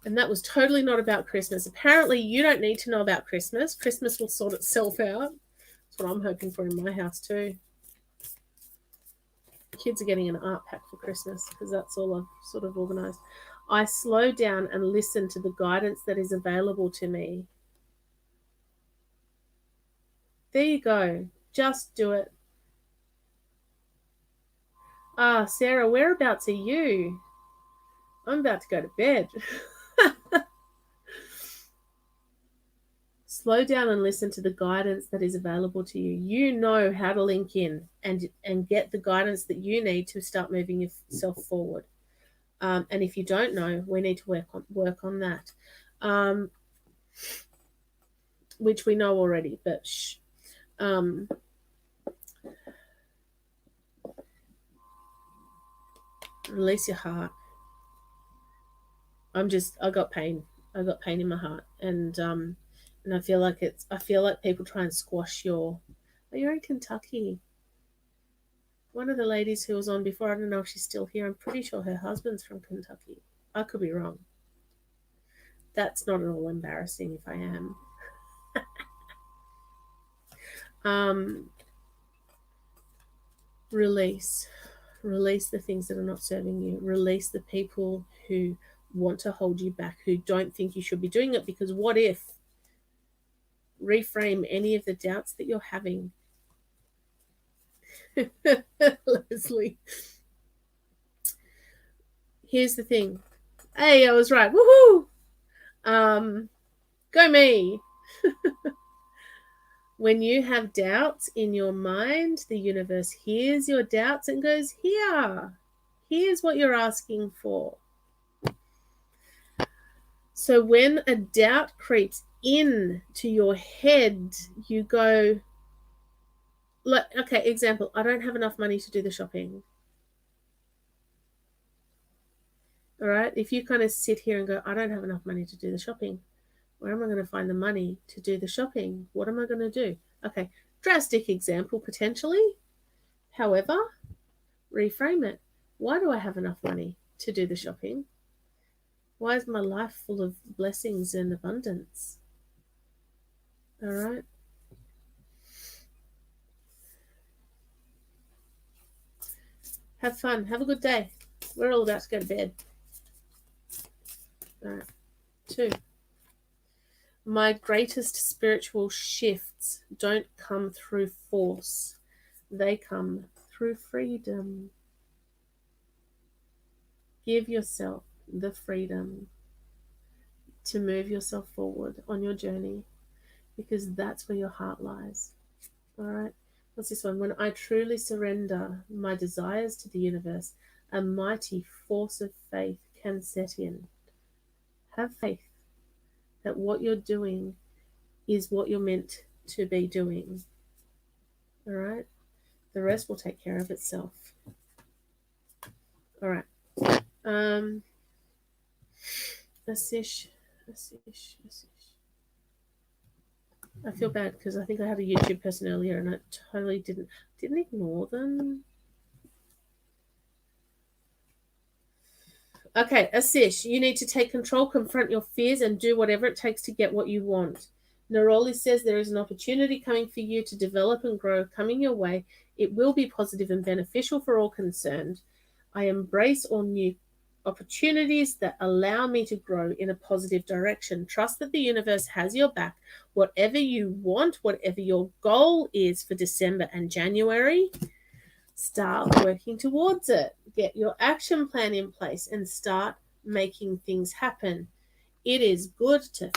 And that was totally not about Christmas. Apparently, you don't need to know about Christmas. Christmas will sort itself out. That's what I'm hoping for in my house too. Kids are getting an art pack for Christmas because that's all I've sort of organised. I slow down and listen to the guidance that is available to me. There you go. Just do it. Sarah, whereabouts are you? I'm about to go to bed. Slow down and listen to the guidance that is available to you. You know how to link in and get the guidance that you need to start moving yourself forward. And if you don't know, we need to work on that, which we know already. But release your heart. I got pain. I got pain in my heart, and I feel like people try and squash your. Oh, you're in Kentucky. One of the ladies who was on before, I don't know if she's still here. I'm pretty sure her husband's from Kentucky. I could be wrong. That's not at all embarrassing if I am. Release the things that are not serving you. Release the people who want to hold you back, who don't think you should be doing it, because what if? Reframe any of the doubts that you're having. Leslie, here's the thing. Hey, I was right. Woohoo! Go me. When you have doubts in your mind, the universe hears your doubts and goes, here's what you're asking for. So when a doubt creeps in to your head, you go, like, okay, example, I don't have enough money to do the shopping. All right, if you kind of sit here and go, I don't have enough money to do the shopping, where am I going to find the money to do the shopping? What am I going to do? Okay, drastic example potentially. However, reframe it. Why do I have enough money to do the shopping? Why is my life full of blessings and abundance? All right. Have fun. Have a good day. We're all about to go to bed. All right. 2. My greatest spiritual shifts don't come through force. They come through freedom. Give yourself the freedom to move yourself forward on your journey, because that's where your heart lies. All right. What's this one? When I truly surrender my desires to the universe, a mighty force of faith can set in. Have faith that what you're doing is what you're meant to be doing. All right? The rest will take care of itself. All right. Asish. I feel bad because I think I had a YouTube person earlier and I totally didn't ignore them. Okay, Asish, you need to take control, confront your fears, and do whatever it takes to get what you want. Neroli says there is an opportunity coming for you to develop and grow coming your way. It will be positive and beneficial for all concerned. I embrace all new opportunities that allow me to grow in a positive direction. Trust that the universe has your back. Whatever you want, whatever your goal is for December and January, start working towards it. Get your action plan in place and start making things happen. It is good to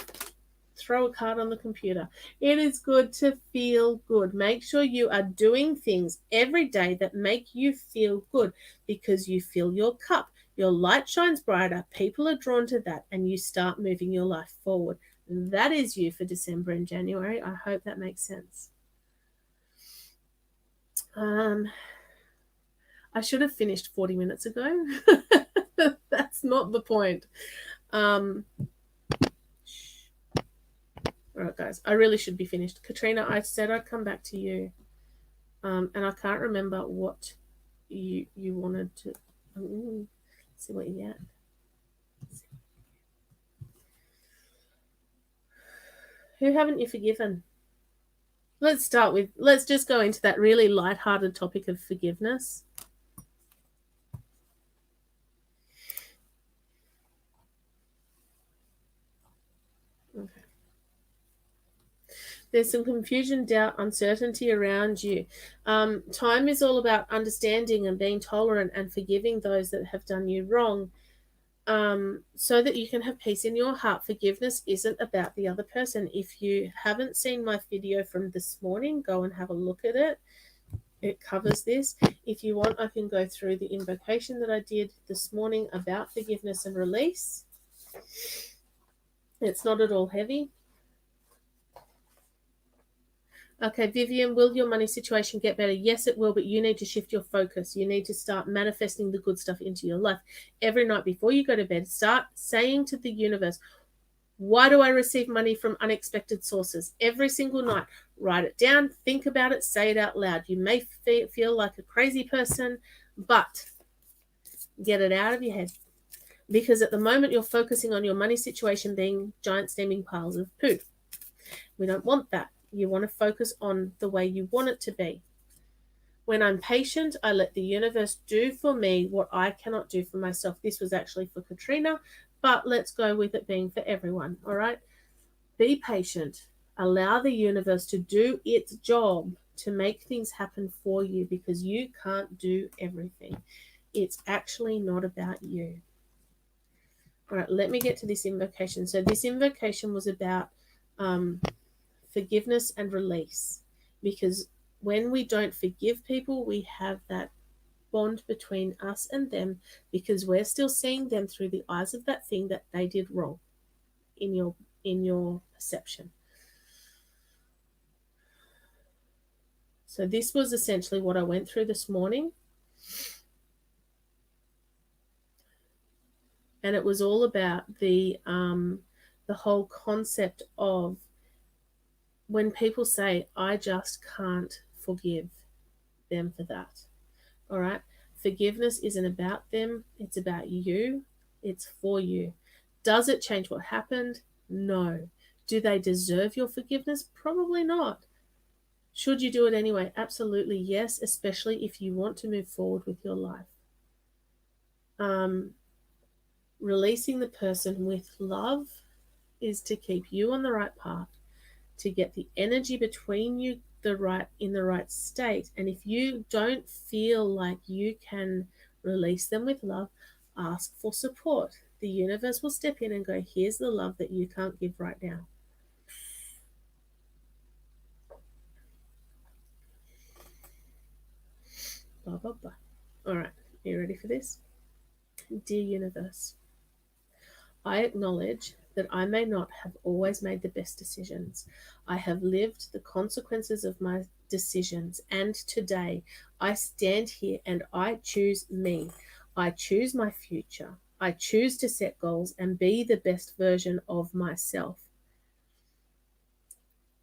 throw a card on the computer. It is good to feel good. Make sure you are doing things every day that make you feel good, because you fill your cup. Your light shines brighter. People are drawn to that, and you start moving your life forward. That is you for December and January. I hope that makes sense. I should have finished 40 minutes ago. That's not the point. All right, guys, I really should be finished. Katrina, I said I'd come back to you, and I can't remember what you wanted to. Let's see what you get. Who haven't you forgiven? Let's just go into that really light-hearted topic of forgiveness. Okay. There's some confusion, doubt, uncertainty around you. Time is all about understanding and being tolerant and forgiving those that have done you wrong, so that you can have peace in your heart. Forgiveness isn't about the other person. If you haven't seen my video from this morning, go and have a look at it. It covers this. If you want, I can go through the invocation that I did this morning about forgiveness and release. It's not at all heavy. Okay, Vivian, will your money situation get better? Yes, it will, but you need to shift your focus. You need to start manifesting the good stuff into your life. Every night before you go to bed, start saying to the universe, why do I receive money from unexpected sources? Every single night, write it down, think about it, say it out loud. You may feel like a crazy person, but get it out of your head. Because at the moment, you're focusing on your money situation being giant steaming piles of poo. We don't want that. You want to focus on the way you want it to be. When I'm patient, I let the universe do for me what I cannot do for myself. This was actually for Katrina, but let's go with it being for everyone, all right? Be patient. Allow the universe to do its job to make things happen for you, because you can't do everything. It's actually not about you. All right, let me get to this invocation. So this invocation was about forgiveness and release, because when we don't forgive people, we have that bond between us and them, because we're still seeing them through the eyes of that thing that they did wrong in your perception. So this was essentially what I went through this morning, and it was all about the whole concept of when people say, I just can't forgive them for that. All right. Forgiveness isn't about them. It's about you. It's for you. Does it change what happened? No. Do they deserve your forgiveness? Probably not. Should you do it anyway? Absolutely yes, especially if you want to move forward with your life. Releasing the person with love is to keep you on the right path, to get the energy between you in the right state. And if you don't feel like you can release them with love, ask for support. The universe will step in and go, here's the love that you can't give right now. Blah, blah, blah. All right, are you ready for this? Dear universe, I acknowledge that I may not have always made the best decisions. I have lived the consequences of my decisions, and today I stand here and I choose me. I choose my future. I choose to set goals and be the best version of myself.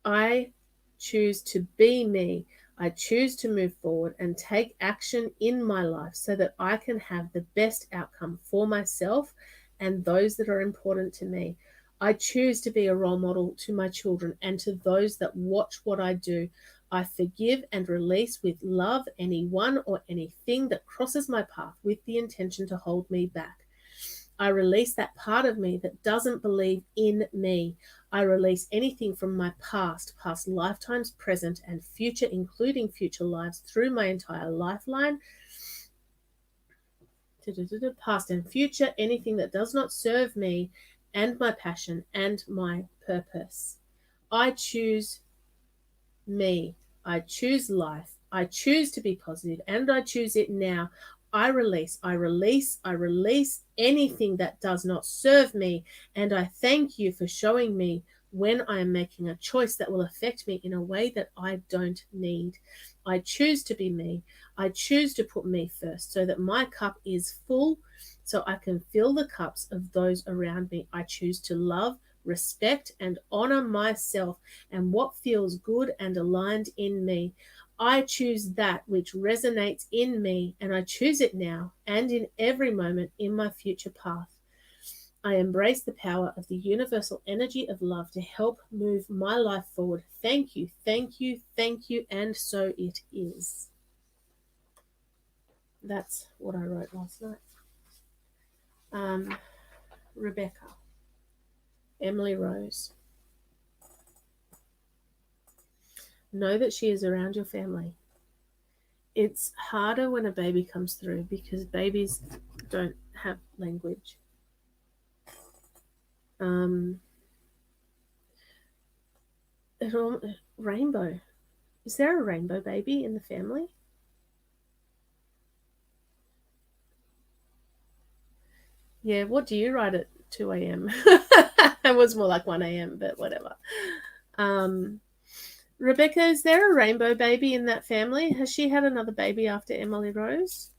I choose to be me. I choose to move forward and take action in my life so that I can have the best outcome for myself and those that are important to me. I choose to be a role model to my children and to those that watch what I do. I forgive and release with love anyone or anything that crosses my path with the intention to hold me back. I release that part of me that doesn't believe in me. I release anything from my past lifetimes, present and future, including future lives through my entire lifeline. Past and future, anything that does not serve me and my passion and my purpose. I choose me. I choose life. I choose to be positive, and I choose it now. I release anything that does not serve me, and I thank you for showing me when I am making a choice that will affect me in a way that I don't need. I choose to be me. I choose to put me first so that my cup is full so I can fill the cups of those around me. I choose to love, respect, and honor myself and what feels good and aligned in me. I choose that which resonates in me, and I choose it now and in every moment in my future path. I embrace the power of the universal energy of love to help move my life forward. Thank you, thank you, thank you, and so it is. That's what I wrote last night. Rebecca, Emily Rose. Know that she is around your family. It's harder when a baby comes through because babies don't have language. Rainbow. Is there a rainbow baby in the family? Yeah, what do you write at 2 a.m.? It was more like 1 a.m., but whatever. Rebecca, is there a rainbow baby in that family? Has she had another baby after Emily Rose?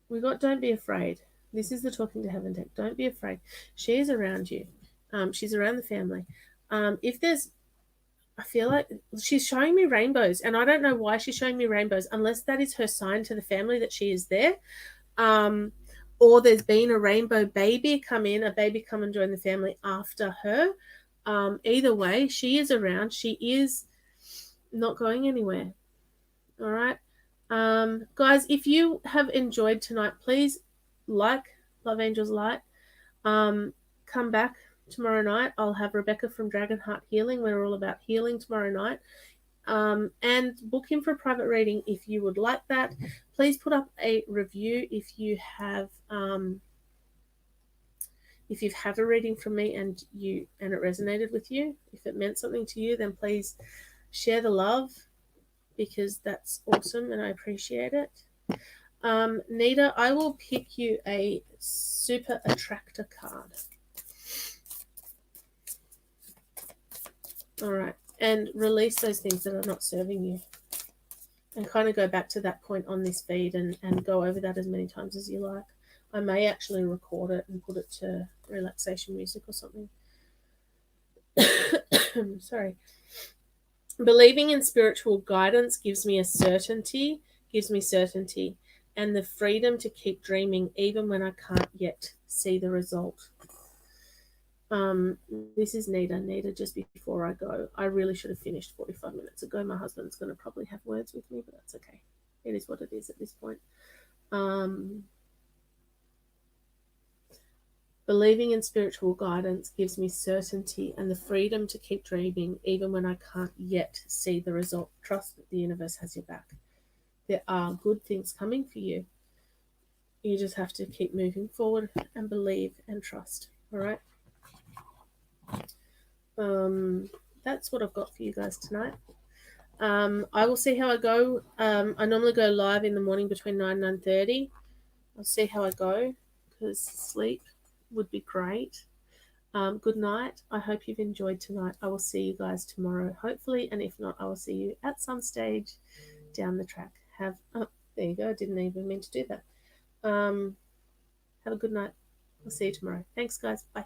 We got don't be afraid. This is the talking to heaven deck. Don't be afraid. She is around you. She's around the family. If there's, I feel like she's showing me rainbows, and I don't know why she's showing me rainbows, unless that is her sign to the family that she is there. Or there's been a rainbow baby come in, a baby come and join the family after her. Either way, she is around. She is not going anywhere. All right. Guys, if you have enjoyed tonight, please like Love Angels Light. Come back tomorrow night. I'll have Rebecca from Dragon Heart Healing. We're all about healing tomorrow night. And book in for a private reading if you would like that. Please put up a review if you've had a reading from me and it resonated with you. If it meant something to you, then please share the love, because that's awesome and I appreciate it. Nita, I will pick you a super attractor card. All right. And release those things that are not serving you. And kind of go back to that point on this feed and go over that as many times as you like. I may actually record it and put it to relaxation music or something. Sorry. Believing in spiritual guidance gives me certainty, and the freedom to keep dreaming even when I can't yet see the result. This is Nita. Nita, just before I go, I really should have finished 45 minutes ago. My husband's going to probably have words with me, but that's okay. It is what it is at this point. Believing in spiritual guidance gives me certainty and the freedom to keep dreaming even when I can't yet see the result. Trust that the universe has your back. There are good things coming for you. You just have to keep moving forward and believe and trust. All right? That's what I've got for you guys tonight. I will see how I go. I normally go live in the morning between 9 and 9:30. I'll see how I go because sleep would be great. Good night. I hope you've enjoyed tonight. I will see you guys tomorrow, hopefully, and if not, I will see you at some stage down the track. There you go. I didn't even mean to do that. Have a good night. I'll see you tomorrow. Thanks, guys. Bye.